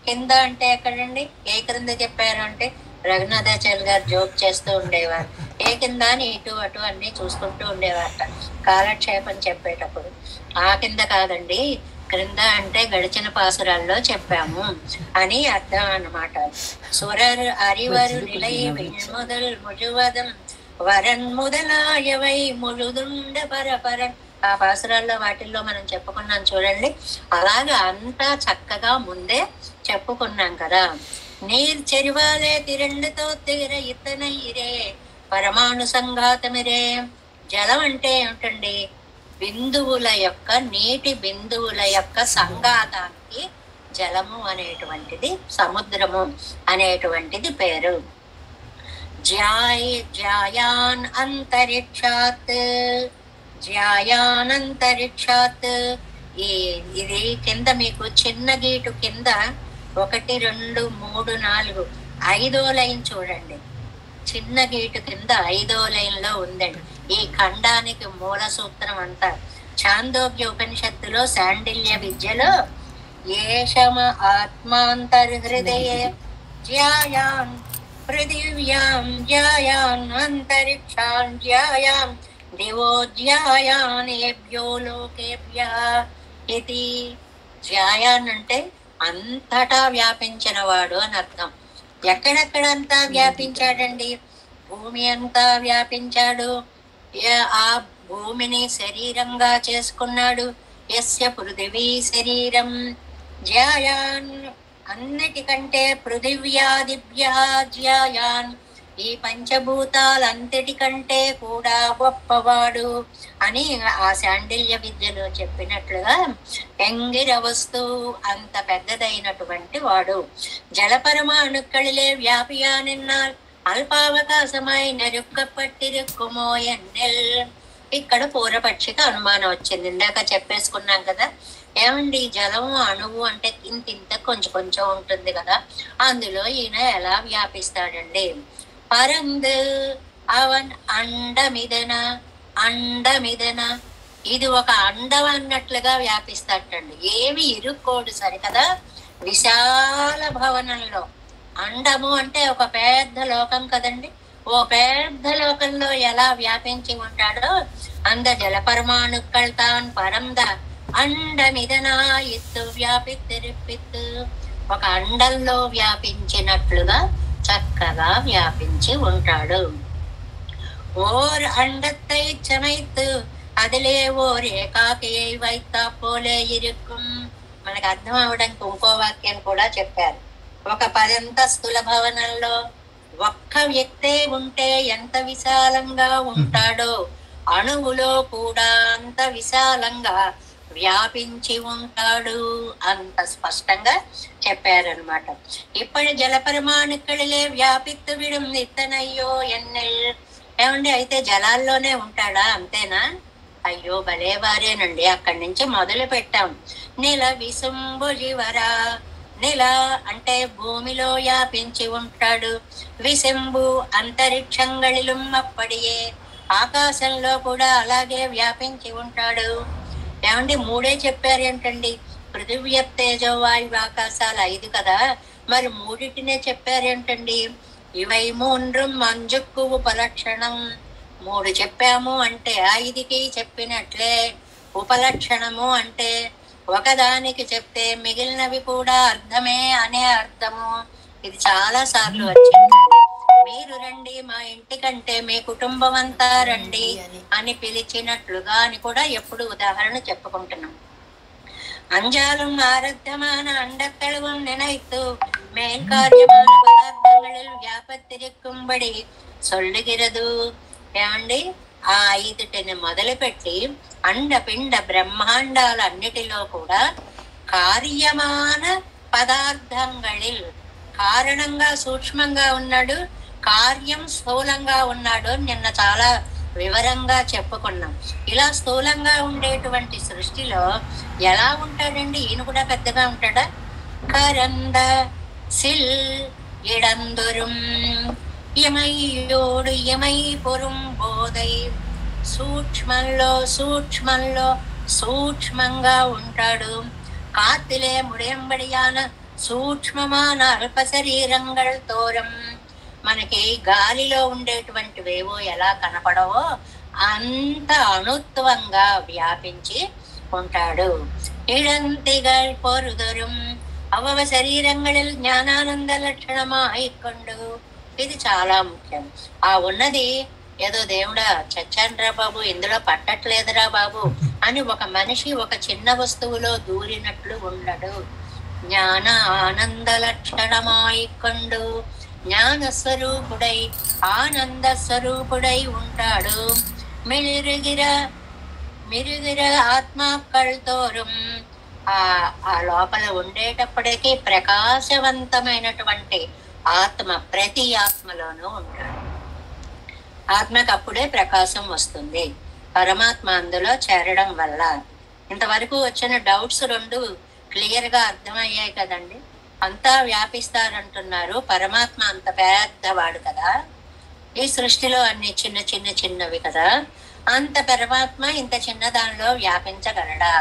కింద అంటే ఎక్కడండి? ఏ క్రింద చెప్పారు అంటే, రఘునాథాచార్య గారు జోక్ చేస్తూ ఉండేవారు. ఏ కింద అని ఇటు అటు అన్ని చూసుకుంటూ ఉండేవారట కాలక్షేపం చెప్పేటప్పుడు. ఆ కింద కాదండి, క్రింద అంటే గడిచిన పాసురాల్లో చెప్పాము అని అర్థం అన్నమాట. సురర్ అరివరు నిలై విన్ముదల్ ముజువదం వరన్ ముదలాయవై ముழுదుండ పరపరన్. ఆ పాసురాల్లో వాటిల్లో మనం చెప్పుకున్నాం చూడండి. అలాగా అంతా చక్కగా ముందే చెప్పుకున్నాం కదా. నీర్ చెరివాలే తిరెండుతో తిర ఇతన ఇరే పరమాణు సంఘాతమిరే. జలం అంటే ఏమిటండి? బిందువుల యొక్క, నీటి బిందువుల యొక్క సంఘాతానికి జలము అనేటువంటిది, సముద్రము అనేటువంటిది పేరు. జ్యాయాన్ అంతరిక్షాత్, జ్యాయాన్ అంతరిక్షాత్. ఇది కింద మీకు చిన్న గీటు కింద 1, 2, 3, 4 5వ లైన్ చూడండి. చిన్న గీటు కింద 5వ లైన్ లో ఉందండి. ఈ ఖండానికి మూల సూత్రం అంతా. చాందోగ్య ఉపనిషత్తులో శాండిల్య విద్యలో ఏషమ ఆత్మాంతర్హృదయే జ్యాయాన్ పృథివ్యాం జ్యాయాన్ అంతరిక్షాన్ జ్యాయాం దివో జ్యాయానేభ్యో లోకేభ్యః ఇది. జ్యాయాన్ అంటే అంతటా వ్యాపించిన వాడు అని అర్థం. ఎక్కడెక్కడంతా వ్యాపించాడండి? భూమి అంతా వ్యాపించాడు. ఆ భూమిని శరీరంగా చేసుకున్నాడు. యస్య పృథివీ శరీరం జ్యాయాన్, అన్నిటికంటే పృథివ్యాదిభ్యః జ్యాయాన్, ఈ పంచభూతాలంతటికంటే కూడా గొప్పవాడు అని ఆ శాండిల్య విద్యలో చెప్పినట్లుగా എങ്കിരവസ്തു అంత పెద్దదైనటువంటి వాడు. జలపరమాణుక్കളിലെ వ్యాపియానిన్నాల్ అల్పావకాశమై నెరుక్కపట్టిరుక్కుమో ఎన్నెల్. ఇక్కడ పూర్వపక్షికి అనుమానం వచ్చింది. ఇందాక చెప్పేసుకున్నాం కదా, ఏమండి జలము అణువు అంటే ఇంత కొంచెం కొంచెం ఉంటుంది కదా, అందులో ఈయన ఎలా వ్యాపిస్తాడండి? పరంద్ అవన్ అండమిదన అండమిదన, ఇది ఒక అండం అన్నట్లుగా వ్యాపిస్తాటండి. ఏమి ఇరుక్కోడు సరికదా. విశాల భవనంలో, అండము అంటే ఒక పెద్ద లోకం కదండి, ఓ పెద్ద లోకంలో ఎలా వ్యాపించి ఉంటాడో అంద జలపరమాణుక్கள் తాన్ పరంద అండమిదనా ఎత్తు వ్యాపిత్తిరిప్పిత్తు, ఒక అండంలో వ్యాపించినట్లుగా చక్కగా వ్యాపించి ఉంటాడు. ఓర్ అండత్తై చమైత్తు అదిలే ఓర్ ఏకాకియై వైతా పోలే ఇరుక్కుం. మనకు అర్థం అవడానికి ఇంకో వాక్యం కూడా చెప్పారు. ఒక 10 అంతస్తుల భవనంలో ఒక్క వ్యక్తే ఉంటే ఎంత విశాలంగా ఉంటాడో, అణువులో కూడా అంత విశాలంగా వ్యాపించి ఉంటాడు. అంత స్పష్టంగా చెప్పారనమాట. ఇప్పటి జలపరమాణుక్കളിലെ వ్యాపిత్తు విడుం ఇత్తనయ్యో ఎన్నెల్. ఏమండి అయితే జలాల్లోనే ఉంటాడా? అంతేనా? అయ్యో భలేవారేనండి. అక్కడి నుంచి మొదలు పెట్టాం. నిల విశంభుజివరా, నిల అంటే భూమిలో వ్యాపించి ఉంటాడు. విశంభు అంతరిక్షంగళిலும் అప్పడియే, ఆకాశంలో కూడా అలాగే వ్యాపించి ఉంటాడు. ఏమండి 3 చెప్పారు ఏంటండి? పృథివ్య తేజో వాయు ఆకాశాలు 5 కదా, మరి 3టినే చెప్పారేంటండి? ఇవై 3 మంజుక్కు ఉపలక్షణం. 3 చెప్పాము అంటే 5కి చెప్పినట్లే. ఉపలక్షణము అంటే ఒకదానికి చెప్తే మిగిలినవి కూడా అర్థమే అనే అర్థము. ఇది చాలా సార్లు వచ్చింది. మీరు రండి మా ఇంటికంటే మీ కుటుంబం అంతా రండి అని పిలిచినట్లుగా అని కూడా ఎప్పుడు ఉదాహరణ చెప్పుకుంటున్నాం. அஞ்சாலும் ஆரத்தமான அண்டக்கழுவும் நினைத்து மேல்காரியமான పదార్థங்களில் వ్యాపత్తిరిక్కుம்பడి சொல்லுகிறது. ఏమండి ఆ 5టిని మొదలుపెట్టి అండపిండ బ్రహ్మాండాలన్నిటిలో కూడా కార్యమాన పదార్థంகளில், కారణంగా సూక్ష్మంగా ఉన్నాడు, కార్యం స్థూలంగా ఉన్నాడు. నిన్న చాలా వివరంగా చెప్పుకున్నాం. ఇలా స్థూలంగా ఉండేటువంటి సృష్టిలో ఎలా ఉంటాడండి? ఈయన కూడా పెద్దగా ఉంటాడా? కరంద సిల్ ఇడందొరుం యమయ్యోడు యమై పొరుం బోధై, సూక్ష్మంలో సూక్ష్మంగా ఉంటాడు. కాతిలే ముడియంబడియాన సూక్ష్మమాన అల్ప శరీరంగల్ తోరం, మనకి గాలిలో ఉండేటువంటివేవో ఎలా కనపడవో అంత అణుత్వంగా వ్యాపించి ఉంటాడు. ఇడంతిగల్ పొరుదొరుం అవవ శరీరంగళిల్ జ్ఞానానంద లక్షణమాయికొండు. ఇది చాలా ముఖ్యం. ఆ ఉన్నది ఏదో దేవుడా చచ్చాన్రా బాబు, ఇందులో పట్టట్లేదురా బాబు అని ఒక మనిషి ఒక చిన్న వస్తువులో దూరినట్లు ఉండడు. జ్ఞాన ఆనంద లక్షణమాయికొండు, జ్ఞాన స్వరూపుడై ఆనంద స్వరూపుడై ఉంటాడు. మిరుగిర ఆత్మకళ్ తోరం, ఆ లోపల ఉండేటప్పటికీ ప్రకాశవంతమైనటువంటి ఆత్మ ప్రతి ఆత్మలోనూ ఉంటాడు. ఆత్మకు అప్పుడే ప్రకాశం వస్తుంది, పరమాత్మ అందులో చేరడం వల్ల. ఇంతవరకు వచ్చిన డౌట్స్ 2 క్లియర్ గా అర్థమయ్యాయి కదండి. అంతా వ్యాపిస్తారంటున్నారు. పరమాత్మ అంత పెద్దవాడు కదా, ఈ సృష్టిలో అన్ని చిన్నవి కదా. అంత పరమాత్మ ఇంత చిన్న దానిలో వ్యాపించగలడా?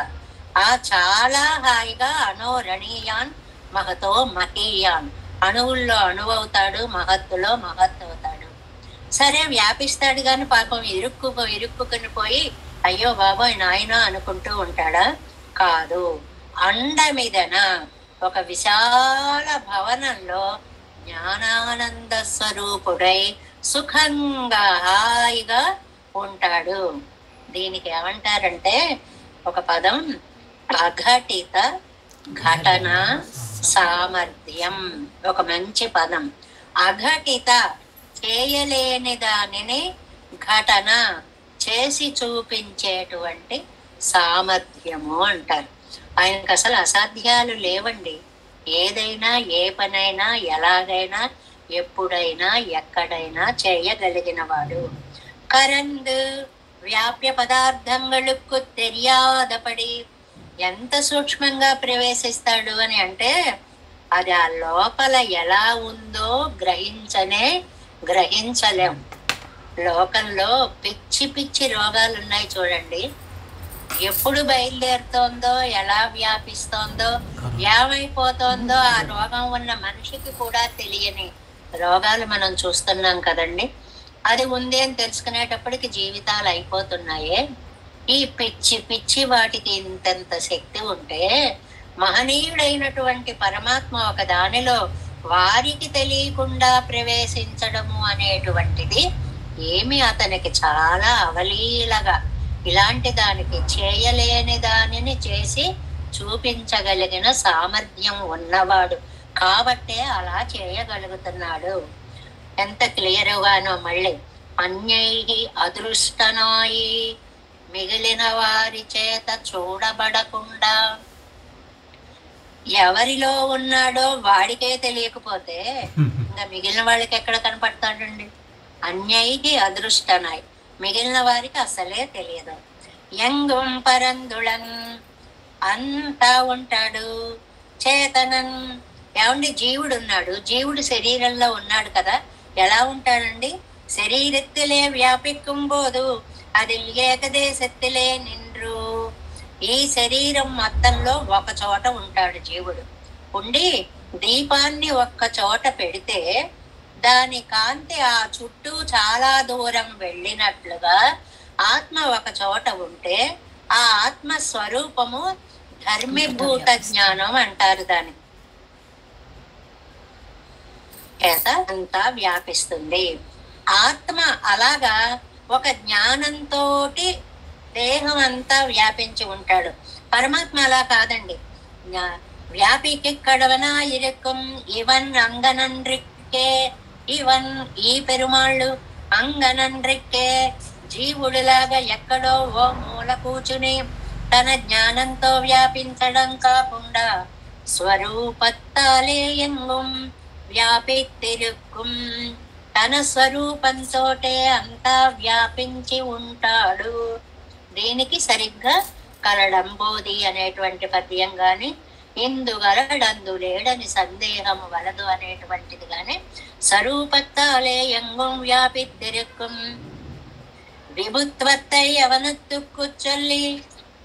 ఆ చాలా హాయిగా అనోరణీయాన్ మహతో మహీయాన్, అణువుల్లో అణువవుతాడు, మహత్తులో మహత్ అవుతాడు. సరే వ్యాపిస్తాడు గాని పాపం ఇరుక్కుని పోయి అయ్యో బాబోయ్ నాయన అనుకుంటూ ఉంటాడా? కాదు. అండమిదన ఒక విశాల భవనంలో జ్ఞానానంద స్వరూపుడై సుఖంగా హాయిగా ఉంటాడు. దీనికి ఏమంటారంటే ఒక పదం అఘటిత ఘటన సామర్థ్యం, ఒక మంచి పదం. అఘటిత చేయలేని దానిని ఘటన చేసి చూపించేటువంటి సామర్థ్యము అంటారు. ఆయనకు అసలు అసాధ్యాలు లేవండి. ఏదైనా ఏ పనైనా ఎలాగైనా ఎప్పుడైనా ఎక్కడైనా చేయగలిగిన వాడు. కరందు వ్యాప్య పదార్థங்களுக்கு తెలియాదపడి, ఎంత సూక్ష్మంగా ప్రవేశిస్తాడు అని అంటే అది ఆ లోపల ఎలా ఉందో గ్రహించలేం. లోకంలో పిచ్చి పిచ్చి రోగాలు ఉన్నాయి చూడండి. ఎప్పుడు బయలుదేరుతోందో, ఎలా వ్యాపిస్తోందో, ఏమైపోతోందో ఆ రోగం ఉన్న మనిషికి కూడా తెలియని రోగాలు మనం చూస్తున్నాం కదండి. అది ఉంది అని తెలుసుకునేటప్పటికి జీవితాలు అయిపోతున్నాయే. ఈ పిచ్చి పిచ్చి వాటికి ఇంతంత శక్తి ఉంటే మహనీయుడైనటువంటి పరమాత్మ ఒక దానిలో వారికి తెలియకుండా ప్రవేశించడము అనేటువంటిది ఏమి అతనికి చాలా అవలీలగా, ఇలాంటి దానికి చేయలేని దానిని చేసి చూపించగలిగిన సామర్థ్యం ఉన్నవాడు కాబట్టే అలా చేయగలుగుతున్నాడు. ఎంత క్లియర్గానో. మళ్ళీ అన్యై అదృష్టనాయి, మిగిలిన వారి చేత చూడబడకుండా, ఎవరిలో ఉన్నాడో వాడికే తెలియకపోతే ఇంకా మిగిలిన వాళ్ళకి ఎక్కడ కనపడతాడండి? అన్యైకి అదృష్టనాయి, మిగిలిన వారికి అసలే తెలియదు. యంగం పరందుళన్ అంతా ఉంటాడు. చేతనన్ ఏమండి, జీవుడు ఉన్నాడు. జీవుడు శరీరంలో ఉన్నాడు కదా, ఎలా ఉంటాడండి? శరీరத்திலே వ్యాపిக்கும் పోదు అది ఏకదేశத்திலே నిండ్రు. ఈ శరీరం మొత్తంలో ఒక చోట ఉంటాడు జీవుడు. ఉండి దీపాన్ని ఒక్క చోట పెడితే దాని కాంతి ఆ చుట్టూ చాలా దూరం వెళ్ళినట్లుగా ఆత్మ ఒక చోట ఉంటే ఆ ఆత్మ స్వరూపము ధర్మీభూత జ్ఞానం అంటారు. దాని చేత అంతా వ్యాపిస్తుంది. ఆత్మ అలాగా ఒక జ్ఞానంతో దేహం అంతా వ్యాపించి ఉంటాడు. పరమాత్మ అలా కాదండి. వ్యాపికి కడవనా ఇరుక్కుం ఇవన్ అంగనండ్రిక్కే, ఇవన్ ఈ పెరుమాళ్ళు అంగనండ్రిక్కే, జీవుడిలాగా ఎక్కడో ఓ మూల కూర్చుని తన జ్ఞానంతో వ్యాపించడం కాకుండా స్వరూపత్తాలే ఎంగుం వ్యాపిత్తిరుక్కుం, తన స్వరూపంతోటే అంతా వ్యాపించి ఉంటాడు. దీనికి సరిగ్గా కలడంబోది అనేటువంటి పద్యం గాని, ఇందుగలడందు లేడని సందేహము వలదు అనేటువంటిది గాని, స్వరూపత్తాలే ఎంగుం వ్యాపిత్తిరుక్కుం విభుత్వత్తై అవనత్తుక్కు చొల్లి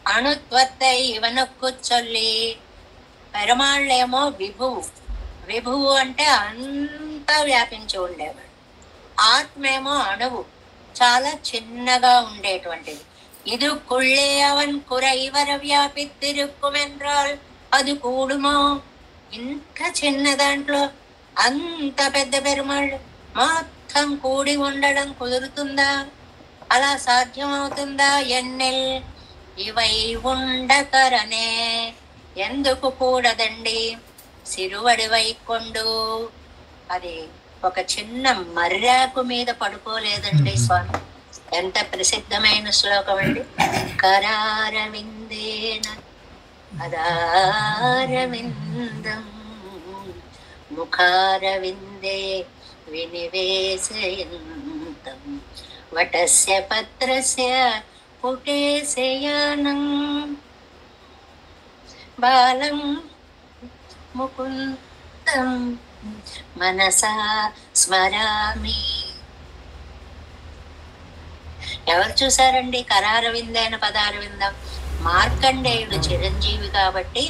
అణుత్వత్తై ఇవనొక్కు చొల్లి. పెరుమాళ్ళేమో విభువు. విభువు అంటే అంతా వ్యాపించి ఉండేవాడు. ఆత్మేమో అణువు, చాలా చిన్నగా ఉండేటువంటిది. ఇది కుళ్ళే అవన్ కురైవర వ్యాపిత్తిరుక్కుమెన్రాల్ అది కూడుమో. ఇంత చిన్న దాంట్లో అంత పెద్ద పెరుమాళ్ళు మొత్తం కూడి ఉండడం కుదురుతుందా? అలా సాధ్యమవుతుందా? ఎన్నెల్ ఇవై ఉండకరనే, ఎందుకు కూడదండి? సిరువడి వైకొండు, అది ఒక చిన్న మర్యాకు మీద పడుకోలేదండి స్వామి. ఎంత ప్రసిద్ధమైన శ్లోకం అండి. కరారవిందేన అదారవిందం ముఖారవిందే వినివేశయంతం వటస్య పత్రస్య పుటేశయానం బాలం ముకుందం మనసా స్మరామి. ఎవరు చూసారండి కరారవిందైన పదారవిందం? మార్కండేయుడు చిరంజీవి కాబట్టి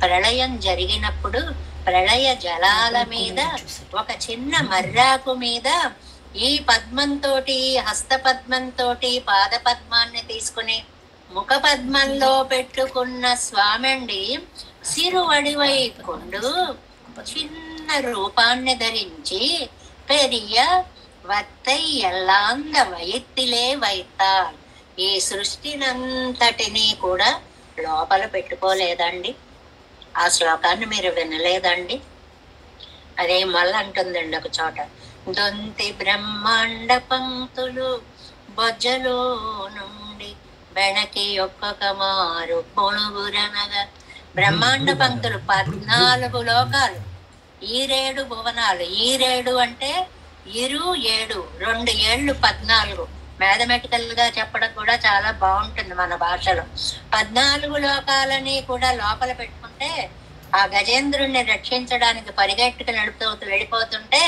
ప్రళయం జరిగినప్పుడు ప్రళయ జలాల మీద ఒక చిన్న మర్రాకు మీద ఈ పద్మంతో హస్త పద్మంతో పాద పద్మాన్ని తీసుకుని ముఖ పద్మంలో పెట్టుకున్న స్వామండి సిరువడివై కొండు చిన్న రూపాన్ని ధరించి పెరియ వత్తై ఎల్లాంద వయత్తిలే వైతాల్. ఈ సృష్టినంతటినీ కూడా లోపల పెట్టుకోలేదండి. ఆ శ్లోకాన్ని మీరు వినలేదండి? అదే మళ్ళీ అంటుందండి ఒక చోట, దొంతి బ్రహ్మాండ పంక్తులు బొజ్జలో నుండి బెణకి ఒక్కొక్క మారు పొణుగురనగా. బ్రహ్మాండ పంక్తులు 14 లోకాలు, 7 భువనాలు. 7 అంటే 7 2 ఏళ్ళు 14. మ్యాథమెటికల్ గా చెప్పడం కూడా చాలా బాగుంటుంది మన భాషలో. 14 లోకాలని కూడా లోపల పెట్టుకుంటే ఆ గజేంద్రుణ్ణి రక్షించడానికి పరిగెట్టుకు వెళ్ళిపోతుంటే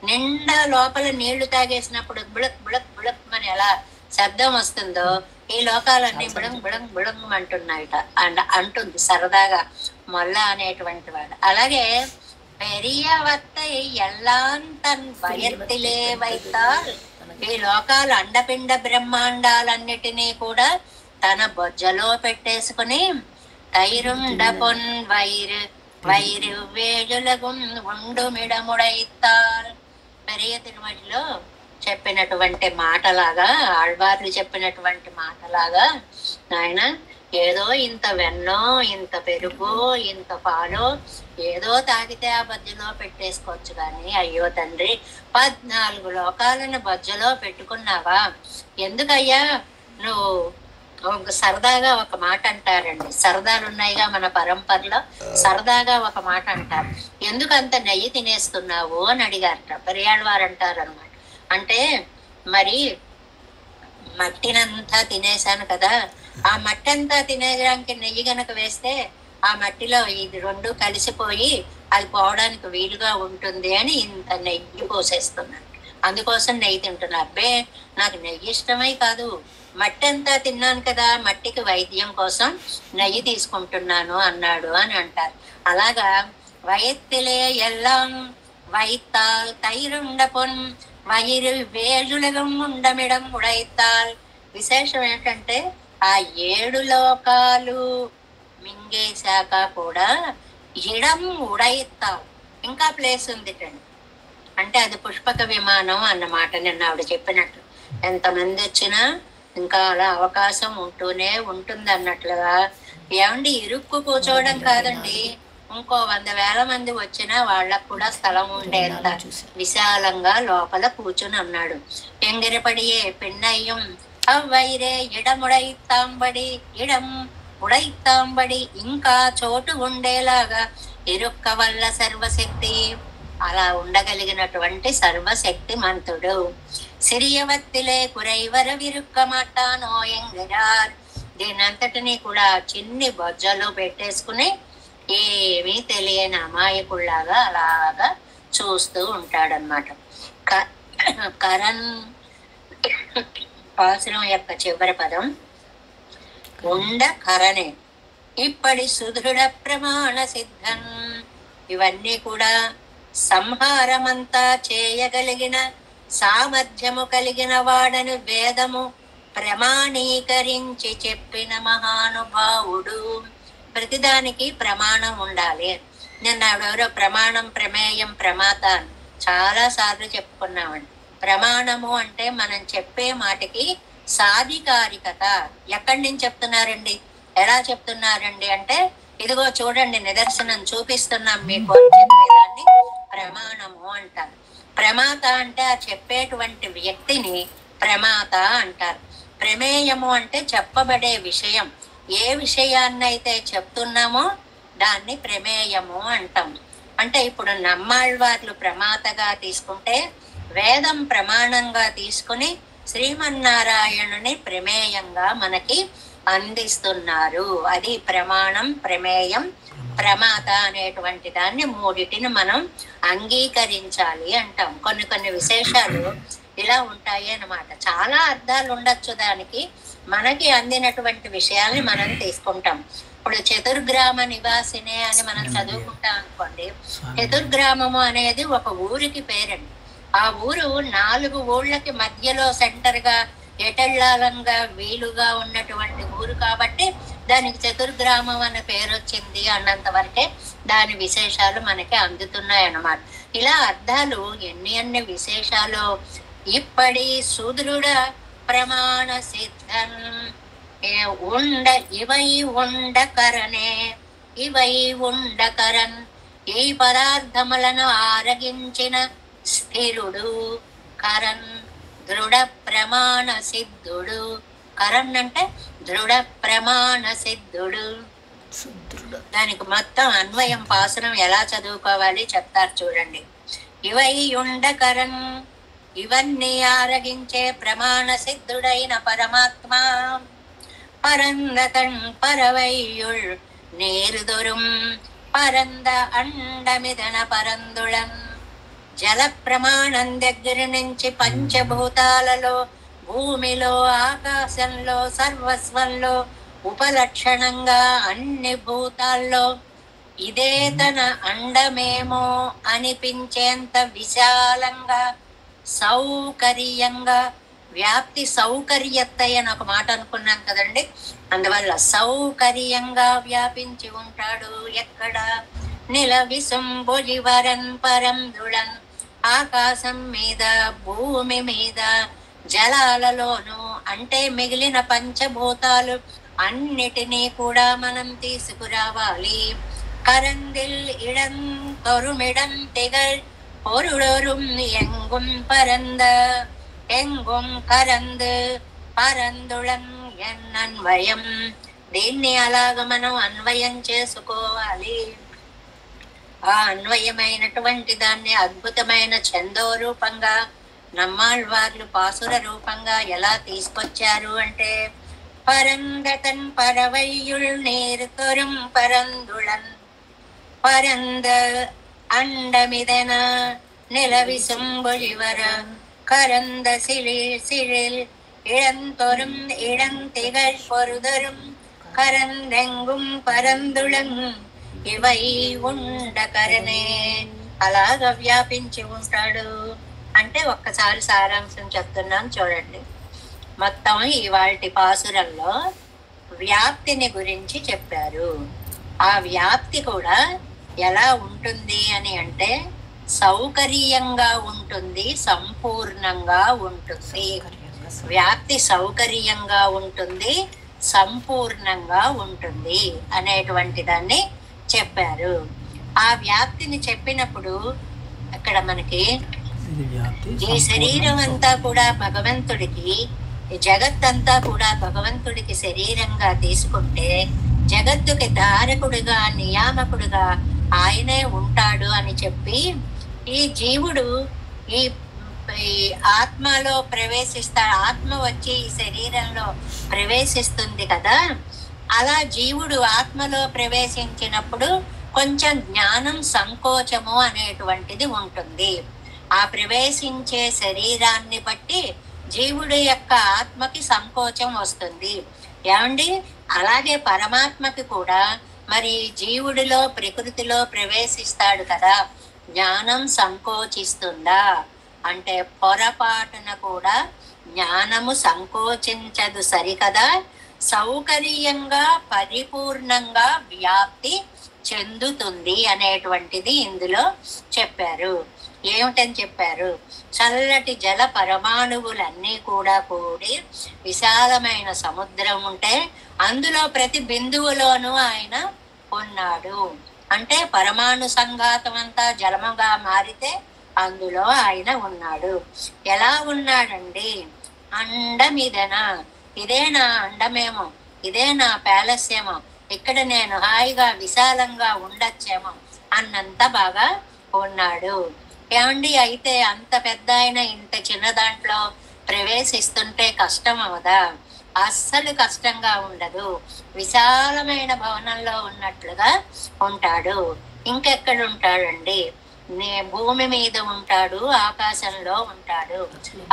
నిండా లోపల నీళ్లు తాగేసినప్పుడు బుళక్ బుళక్ బుళక్ అని ఎలా శబ్దం వస్తుందో ఈ లోకాలన్నీ బుళంగ్ బుళంగ్ బుళంగ్ అంటున్నాయట అంటుంది సరదాగా మొల్ల అనేటువంటి వాడు. అలాగే పెరియ వత్తై ఎల్లాంతన్ వయత్తిలే వైతాల్. ఈ లోకాలు అండపిండ బ్రహ్మాండాలన్నిటినీ కూడా తన బొజ్జలో పెట్టేసుకుని తైరుండ పొన్ వైరు వేజులగుం ఉండు మిడముడైతాల్. పెరియ తిరుమలలో చెప్పినటువంటి మాటలాగా, ఆళ్వార్లు చెప్పినటువంటి మాటలాగా, ఆయన ఏదో ఇంత వెన్నో ఇంత పెరుగో ఇంత పాలో ఏదో తాగితే ఆ బజ్జలో పెట్టేసుకోవచ్చు కానీ అయ్యో తండ్రి 14 లోకాలను బజ్జలో పెట్టుకున్నావా? ఎందుకయ్యా నువ్వు సరదాగా ఒక మాట అంటారండి, సరదాలు ఉన్నాయిగా మన పరంపరలో, సరదాగా ఒక మాట అంటారు, ఎందుకంత నెయ్యి తినేస్తున్నావు అని అడిగారట. పెరియాళ్ళవారు అంటారు అనమాట. అంటే మరి మట్టినంతా తినేశాను కదా, ఆ మట్టి అంతా తినేయడానికి నెయ్యి గనక వేస్తే ఆ మట్టిలో ఇది 2 కలిసిపోయి అది పోవడానికి వీలుగా ఉంటుంది అని ఇంత నెయ్యి పోసేస్తున్నాను, అందుకోసం నెయ్యి తింటున్నా. అబ్బే నాకు నెయ్యి ఇష్టమై కాదు, మట్టి అంతా తిన్నాను కదా, మట్టికి వైద్యం కోసం నెయ్యి తీసుకుంటున్నాను అన్నాడు అని అంటారు. అలాగా వయత్తిలే ఎల్లాం వైతాల్ తైరుండ పొన్ వయిరు వేజులగం ఉండమిడం ఉడైతాల్. విశేషం ఏంటంటే ఆ 7 లోకాలు మింగేశాక కూడా ఇడం ఉడైతాల్ ఇంకా ప్లేస్ ఉందిటండి. అంటే అది పుష్పక విమానం అన్నమాట. నిన్న ఆవిడ చెప్పినట్లు ఎంతమంది వచ్చినా ఇంకా అలా అవకాశం ఉంటూనే ఉంటుంది అన్నట్లుగా. ఏమండి ఇరుక్కు కూర్చోవడం కాదండి, ఇంకో 100,000 మంది వచ్చినా వాళ్ళకు కూడా స్థలం ఉండేంత విశాలంగా లోపల కూర్చుని అన్నాడు. ఎంగిరపడియే పిన్నయ్యం అవ్వైరే ఇడముడైతాంబడి ఇడం ఉడైతాంబడి ఇంకా చోటు ఉండేలాగా ఇరుక్క వల్ల సర్వశక్తి. అలా ఉండగలిగినటువంటి సర్వశక్తి మంతుడు. సిరియవత్తిలే కురైవర విరుక్క మాటానో ఎంగిరార్. దీనంతటినీ కూడా చిన్ని బొజ్జలో పెట్టేసుకుని ఏమీ తెలియని అమాయకుల్లాగా అలాగా చూస్తూ ఉంటాడనమాట. కరణ్ పాసురం యొక్క చివరి పదం ఉండ కరణే ఇప్పటి సుదృఢ ప్రమాణ సిద్ధం. ఇవన్నీ కూడా సంహారమంతా చేయగలిగిన సామర్థ్యము కలిగిన వాడని వేదము ప్రమాణీకరించి చెప్పిన మహానుభావుడు. ప్రతిదానికి ప్రమాణం ఉండాలి. నిన్న ఎవరో ప్రమాణం ప్రమేయం ప్రమాత చాలా సార్లు చెప్పుకున్నామండి. ప్రమాణము అంటే మనం చెప్పే మాటకి సాధికారికత. ఎక్కడి నుంచి చెప్తున్నారండి, ఎలా చెప్తున్నారండి అంటే ఇదిగో చూడండి నిదర్శనం చూపిస్తున్నాం మీకు అని చెప్పేదాన్ని ప్రమాణము అంటారు. ప్రమాత అంటే ఆ చెప్పేటువంటి వ్యక్తిని ప్రమాత అంటారు. ప్రమేయము అంటే చెప్పబడే విషయం. ఏ విషయాన్నైతే చెప్తున్నామో దాన్ని ప్రమేయము అంటాం. అంటే ఇప్పుడు నమ్మాళ్వార్లు ప్రమాతగా తీసుకుంటే వేదం ప్రమాణంగా తీసుకుని శ్రీమన్నారాయణుని ప్రమేయంగా మనకి అందిస్తున్నారు. అది ప్రమాణం, ప్రమేయం, ప్రమాత అనేటువంటి దాన్ని మూడిటిని మనం అంగీకరించాలి అంటాం. కొన్ని విశేషాలు ఇలా ఉంటాయి అన్నమాట. చాలా అర్థాలు ఉండొచ్చు దానికి, మనకి అందినటువంటి విషయాల్ని మనం తీసుకుంటాం. ఇప్పుడు చతుర్గ్రామ నివాసినే అని మనం చదువుకుంటాం అనుకోండి. చతుర్గ్రామము అనేది ఒక ఊరికి పేరండి. ఆ ఊరు 4 ఊళ్ళకి మధ్యలో సెంటర్ గా ఎటళ్ళాలంగా వీలుగా ఉన్నటువంటి ఊరు కాబట్టి దానికి చతుర్గ్రామం అనే పేరు వచ్చింది అన్నంత వరకే దాని విశేషాలు మనకి అందుతున్నాయి అన్నమాట. ఇలా అర్థాలు ఎన్ని విశేషాలు. ఇప్పటి శూద్రుడ ప్రమాణ సిద్ధం ఇవై ఉండకరనే ఇవై ఉండకరన్ ఈ పదార్థములను ఆరగించిన స్థిరుడు కరన్ దృఢ ప్రమాణ సిద్ధుడు. కరన్ అంటే దృఢ ప్రమాణ సిద్ధుడు. దానికి మొత్తం అన్వయం పాసనం ఎలా చదువుకోవాలి చెప్తారు చూడండి. ఇవై ఉండకరన్ ఇవన్నీ ఆరగించే ప్రమాణ సిద్ధుడైన పరమాత్మ పరందతన్ పరవైయుళ్ నేరుదొరుం పరంద అండమిదన పరందుళం. జల ప్రమాణం దగ్గర నుంచి పంచభూతాలలో, భూమిలో, ఆకాశంలో, సర్వస్వంలో, ఉపలక్షణంగా అన్ని భూతాల్లో ఇదే తన అండమేమో అనిపించేంత విశాలంగా సౌకర్యంగా వ్యాప్తి సౌకర్యత్తయ్య అని ఒక మాట అనుకున్నాం కదండి. అందువల్ల సౌకర్యంగా వ్యాపించి ఉంటాడు. ఎక్కడ నిలవిసుంబులివరన్ పరందుళన్ ఆకాశం మీద, భూమి మీద, జలాలలోను, అంటే మిగిలిన పంచభూతాలు అన్నిటినీ కూడా మనం తీసుకురావాలి. కరందిల్ ఇడం తొరుమిడం తిగర్ పొరుడొరుం ఎంగుం పరంద ఎంగుం కరంద్ పరందుళం ఎన్నన్వయం. దీన్ని అలాగ మనం అన్వయం చేసుకోవాలి. ఆ అన్వయమైనటువంటి దాన్ని అద్భుతమైన ఛందో రూపంగా నమ్మాళ్వార్లు పాసుర రూపంగా ఎలా తీసుకొచ్చారు అంటే పరందతన్ పరవయ్యుళ్ నేరుతొరుం పరందుళన్ పరంద అండమిదన నిలవిసుంబులివర கரந்த சிழில் இளந்தொரும் இளந்திகழ் பொருதரும் కరందెంగుం పరందుళం ఇవై ఉండకరనే. అలాగా వ్యాపించి ఉంటాడు అంటే ఒక్కసారి సారాంశం చెప్తున్నాను చూడండి. మొత్తం ఇవాల్టి పాసురంలో వ్యాప్తిని గురించి చెప్పారు. ఆ వ్యాప్తి కూడా ఎలా ఉంటుంది అని అంటే సౌకర్యంగా ఉంటుంది, సంపూర్ణంగా ఉంటుంది. వ్యాప్తి సౌకర్యంగా ఉంటుంది, సంపూర్ణంగా ఉంటుంది అనేటువంటి దాన్ని చెప్పారు. ఆ వ్యాప్తిని చెప్పినప్పుడు అక్కడ మనకి ఈ శరీరం అంతా కూడా భగవంతుడికి, జగత్తంతా కూడా భగవంతుడికి శరీరంగా తీసుకుంటే జగత్తుకి ధారకుడిగా, నియామకుడిగా ఆయనే ఉంటాడు అని చెప్పి ఈ జీవుడు ఈ ఆత్మలో ప్రవేశిస్తాడు. ఆత్మ వచ్చి ఈ శరీరంలో ప్రవేశిస్తుంది కదా, అలా జీవుడు ఆత్మలో ప్రవేశించినప్పుడు కొంచెం జ్ఞానం సంకోచము అనేటువంటిది ఉంటుంది. ఆ ప్రవేశించే శరీరాన్ని బట్టి జీవుడి యొక్క ఆత్మకి సంకోచం వస్తుంది. ఏమండి, అలాగే పరమాత్మకి కూడా మరి జీవుడిలో ప్రకృతిలో ప్రవేశిస్తాడు కదా, జ్ఞానం సంకోచిస్తుందా అంటే పొరపాటున కూడా జ్ఞానము సంకోచించదు సరికదా, సౌకర్యంగా పరిపూర్ణంగా వ్యాప్తి చెందుతుంది అనేటువంటిది ఇందులో చెప్పారు. ఏమిటని చెప్పారు? చల్లటి జల పరమాణువులన్నీ కూడా కూడి విశాలమైన సముద్రం ఉంటే అందులో ప్రతి బిందువులోనూ ఆయన ఉన్నాడు. అంటే పరమాణు సంఘాతం అంతా జలముగా మారితే అందులో ఆయన ఉన్నాడు. ఎలా ఉన్నాడండి? అండమిదనా, ఇదే నా అండమేమో, ఇదే నా ప్యాలెస్ ఏమో, ఇక్కడ నేను హాయిగా విశాలంగా ఉండొచ్చేమో అన్నంత బాగా ఉన్నాడు. ఏమండి, అయితే అంత పెద్ద ఆయన ఇంత చిన్న దాంట్లో ప్రవేశిస్తుంటే కష్టం అవదా? అస్సలు కష్టంగా ఉండదు. విశాలమైన భవనంలో ఉన్నట్లుగా ఉంటాడు. ఇంకెక్కడ ఉంటాడండి? భూమి మీద ఉంటాడు, ఆకాశంలో ఉంటాడు.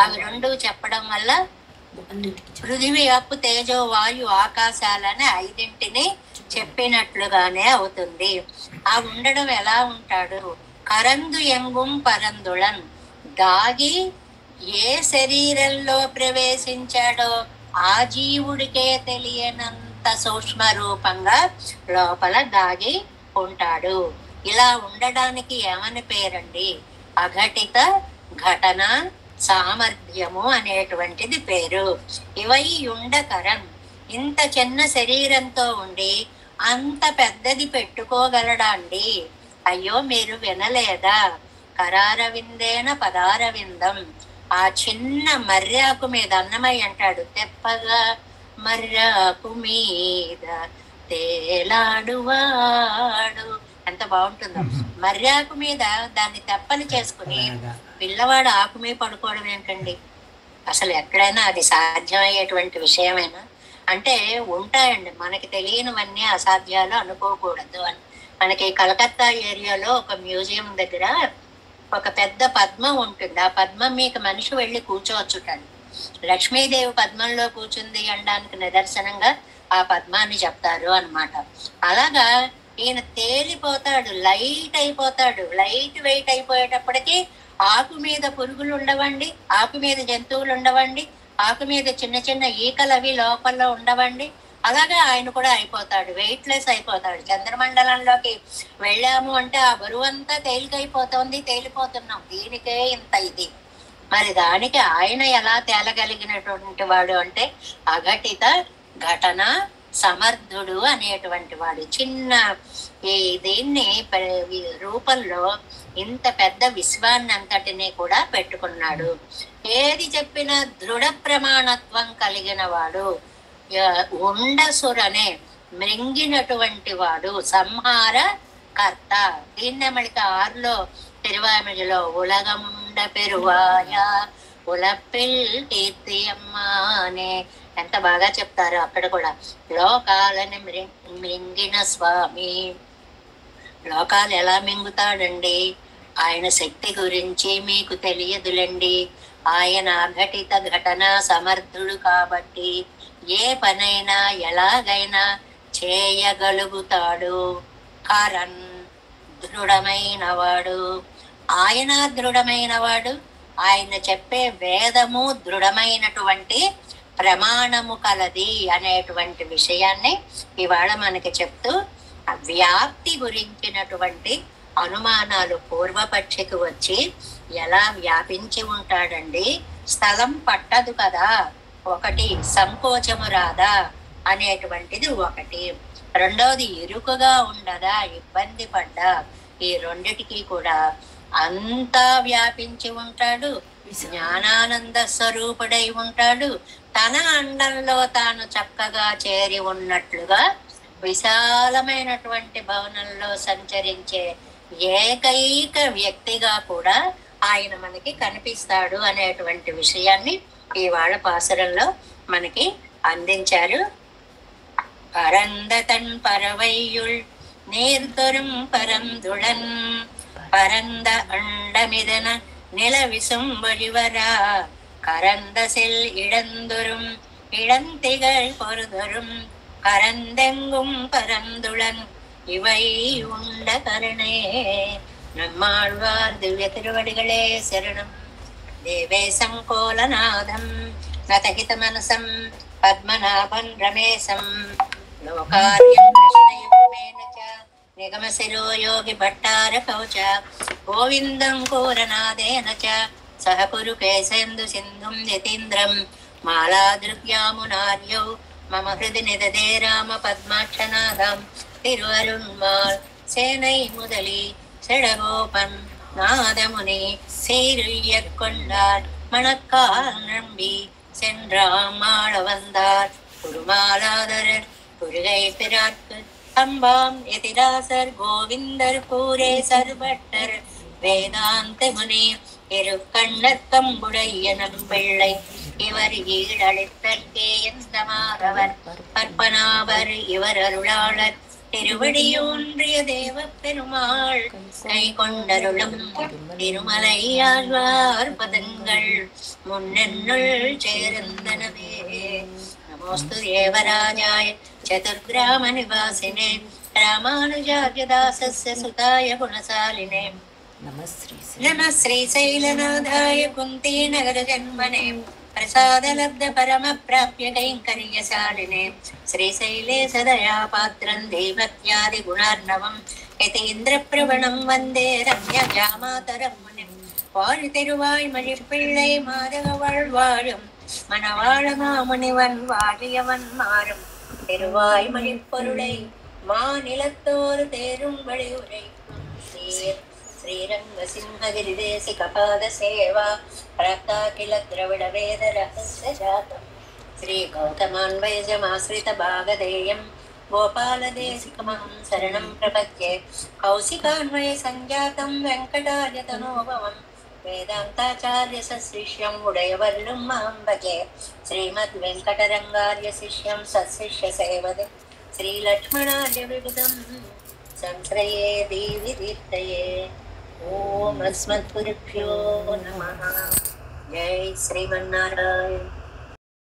అవి రెండు చెప్పడం వల్ల పృథివీ, అప్పు, తేజో, వాయు, ఆకాశాలని 5 చెప్పినట్లుగానే అవుతుంది. ఆ ఉండడం ఎలా ఉంటాడు? కరందు ఎంగుం పరందుళన్, దాగి ఏ శరీరంలో ప్రవేశించాడో ఆ జీవుడికే తెలియనంత సూక్ష్మ రూపంగా లోపల దాగి ఉంటాడు. ఇలా ఉండడానికి ఏమని పేరండి? అఘటిత ఘటన సామర్థ్యము అనేటువంటిది పేరు. ఇవై ఉండకరం, ఇంత చిన్న శరీరంతో ఉండి అంత పెద్దది పెట్టుకోగలడా అండి? అయ్యో, మీరు వినలేదా? కరారవిందేన పదారవిందం, ఆ చిన్న మర్యాకు మీద అన్నమయ్య అంటాడు, తెప్పగా మర్యాకు మీద తేలాడువాడు. ఎంత బాగుంటుందో! మర్యాకు మీద దాన్ని తెప్పని చేసుకుని పిల్లవాడు ఆకు మీద పడుకోవడం ఏంటండి? అసలు ఎక్కడైనా అది సాధ్యమయ్యేటువంటి విషయమేనా? అంటే ఉంటాయండి, మనకి తెలియనివన్నీ అసాధ్యాలు అనుకోకూడదు అని. మనకి కలకత్తా ఏరియాలో ఒక మ్యూజియం దగ్గర ఒక పెద్ద పద్మం ఉంటుంది. ఆ పద్మం మీకు మనిషి వెళ్ళి కూర్చోవచ్చుటండి. లక్ష్మీదేవి పద్మంలో కూర్చుంది అనడానికి నిదర్శనంగా ఆ పద్మాన్ని చెప్తారు అన్నమాట. అలాగా ఈయన తేలిపోతాడు, లైట్ అయిపోతాడు. లైట్ వెయిట్ అయిపోయేటప్పటికి ఆకు మీద పురుగులు ఉండవండి, ఆకు మీద జంతువులు ఉండవండి, ఆకు మీద చిన్న చిన్న ఈకలు అవి లోపల ఉండవండి. అలాగే ఆయన కూడా అయిపోతాడు, వెయిట్ లెస్ అయిపోతాడు. చంద్రమండలంలోకి వెళ్ళాము అంటే ఆ బరువు అంతా తేలికైపోతుంది, తేలిపోతున్నాం. దీనికే ఇంత ఇది. మరి దానికి ఆయన ఎలా తేలగలిగినటువంటి వాడు అంటే అఘటిత ఘటన సమర్థుడు అనేటువంటి వాడు. చిన్న ఈ దీన్ని రూపంలో ఇంత పెద్ద విశ్వాన్ని అంతటినీ కూడా పెట్టుకున్నాడు. ఏది చెప్పినా దృఢ ప్రమాణత్వం కలిగిన వాడు, ఉండసురనే మృంగినటువంటి వాడు, సంహార కర్త. దీన్నే మనకి 6లో తిరువామిడిలో ఉలగముండ పెరువాయ ఉలప్పిల్ కీర్తియమ్మ అనే ఎంత బాగా చెప్తారు అక్కడ కూడా. లోకాలని మృంగిన స్వామి, లోకాలు ఎలా మింగుతాడండి? ఆయన శక్తి గురించి మీకు తెలియదులండి. ఆయన అఘటిత ఘటన సమర్థుడు కాబట్టి ఏ పనైనా ఎలాగైనా చేయగలుగుతాడు. కరణ్, దృఢమైన వాడు. ఆయన దృఢమైన వాడు. ఆయన చెప్పే వేదము దృఢమైనటువంటి ప్రమాణము కలది అనేటువంటి విషయాన్ని ఇవాళ మనకి చెప్తూ వ్యాప్తి గురించినటువంటి అనుమానాలు పూర్వపక్షికి వచ్చి ఎలా వ్యాపించి ఉంటాడండి? స్థలం పట్టదు కదా, ఒకటి. సంకోచము రాదా అనేటువంటిది ఒకటి. రెండవది ఇరుకుగా ఉండదా, ఇబ్బంది పడ్డా. ఈ రెండిటికి కూడా అంతా వ్యాపించి ఉంటాడు. జ్ఞానానంద స్వరూపుడై ఉంటాడు. తన అండంలో తాను చక్కగా చేరి ఉన్నట్లుగా విశాలమైనటువంటి భవనంలో సంచరించే ఏకైక వ్యక్తిగా కూడా ఆయన మనకి కనిపిస్తాడు అనేటువంటి విషయాన్ని ఇవాళ పాసురంలో మనకి అందించారు. పరందతన్ పరవయ్యుల్ నేర్దొரும் పరందుళన్ பரந்த அண்டமிதன நிலவிசும்பொழிவரா கரந்த செல் இடந்தொரும் இளந்திகள் பொறுதொரும் கரந்தெங்கும் பரந்துளன் இவை உண்ட கருணே. நம்மாழ்வார் திவ்ய திருவடிகளே சரணம். தேவே சங்கோலநாதம் நதகித மனசம் பத்மநாபன் ரமேசம் லோகார்யம் கிருஷ்ணயுக்மேன నిగమశిరో యోగి భట్టార కౌచ గోవిందం కోరనాదేన చ సహ కురు కేశేందు సింధుం యతీంద్రం మాలాదృగ్యామునార్యౌ మమ హృది నిదదే రామ పద్మాక్షనాదం తిరువరుణ్మాల్ சேனை முதலி செடகோபன் நாதமுனி சீருய்யக் கொண்டார் மணக்கால் நம்பி சென்றாம் மாள வந்தார் குருமாலாதரர் குருகை பிராற்கு அம்பாம் எதிராசர் கோவிந்தர் பூரே சர்வட்டர் வேதாந்த முனி இரு கண்ணர் தம்புடைய நம்பிள்ளை இவர் ஈடளித்தற்கே எந்த மாதவர் பற்பனாவர் இவர் அருளாளர் திருவடியோன்றிய தேவ பெருமாள் கை கொண்டருளும் திருமலையாழ்வார் பதங்கள் முன்னென்னுள் சேர்ந்தனவே. நமோஸ்து தேவராஜாய சதுர்கிராம நிவாசினே ராமானுஜார்யதாசஸ்ய சுதாய குணசாலினே. नमः श्रीशैलनाथाय कुन्तीनगरजन्मने प्रसादलब्ध परमप्राप्य कैङ्कर्यशालिने. श्रीशैले सदया पात्रं देवत्यादिगुणार्णवं यतीन्द्रप्रवणं वन्दे रम्यजामातरं मुनिं. வாழித்திருவாய்மொழிப்பிள்ளை மாதவள் வாழும் மணவாழ மாமுனிவன் வாழியவன் மாறும் திருவாய்மொழிப் பொருளை மாநிலத்தோர் தேரும் வழியுரைக்கும் சீர் श्रीरङ्गसिंहगिरिदेशिकपादसेवा प्राप्ता किल द्रविडवेदरहस्यजातम्. श्रीगौतमान्वयजमाश्रितभागधेयं गोपालदेशिकमहं शरणं प्रपद्ये. कौशिकान्वयसञ्जातं वेङ्कटार्यतनोभवं वेदान्ताचार्यसशिष्यं उडयवर्लुं मां भजे. श्रीमद्वेङ्कटरङ्गार्यशिष्यं सशिष्यसेवदे श्रीलक्ष्मणार्यविबुधं संश्रये देवीतीर्थये. ओम अस्मद्गुरुभ्यो नमः. जय श्रीमन्नारायण.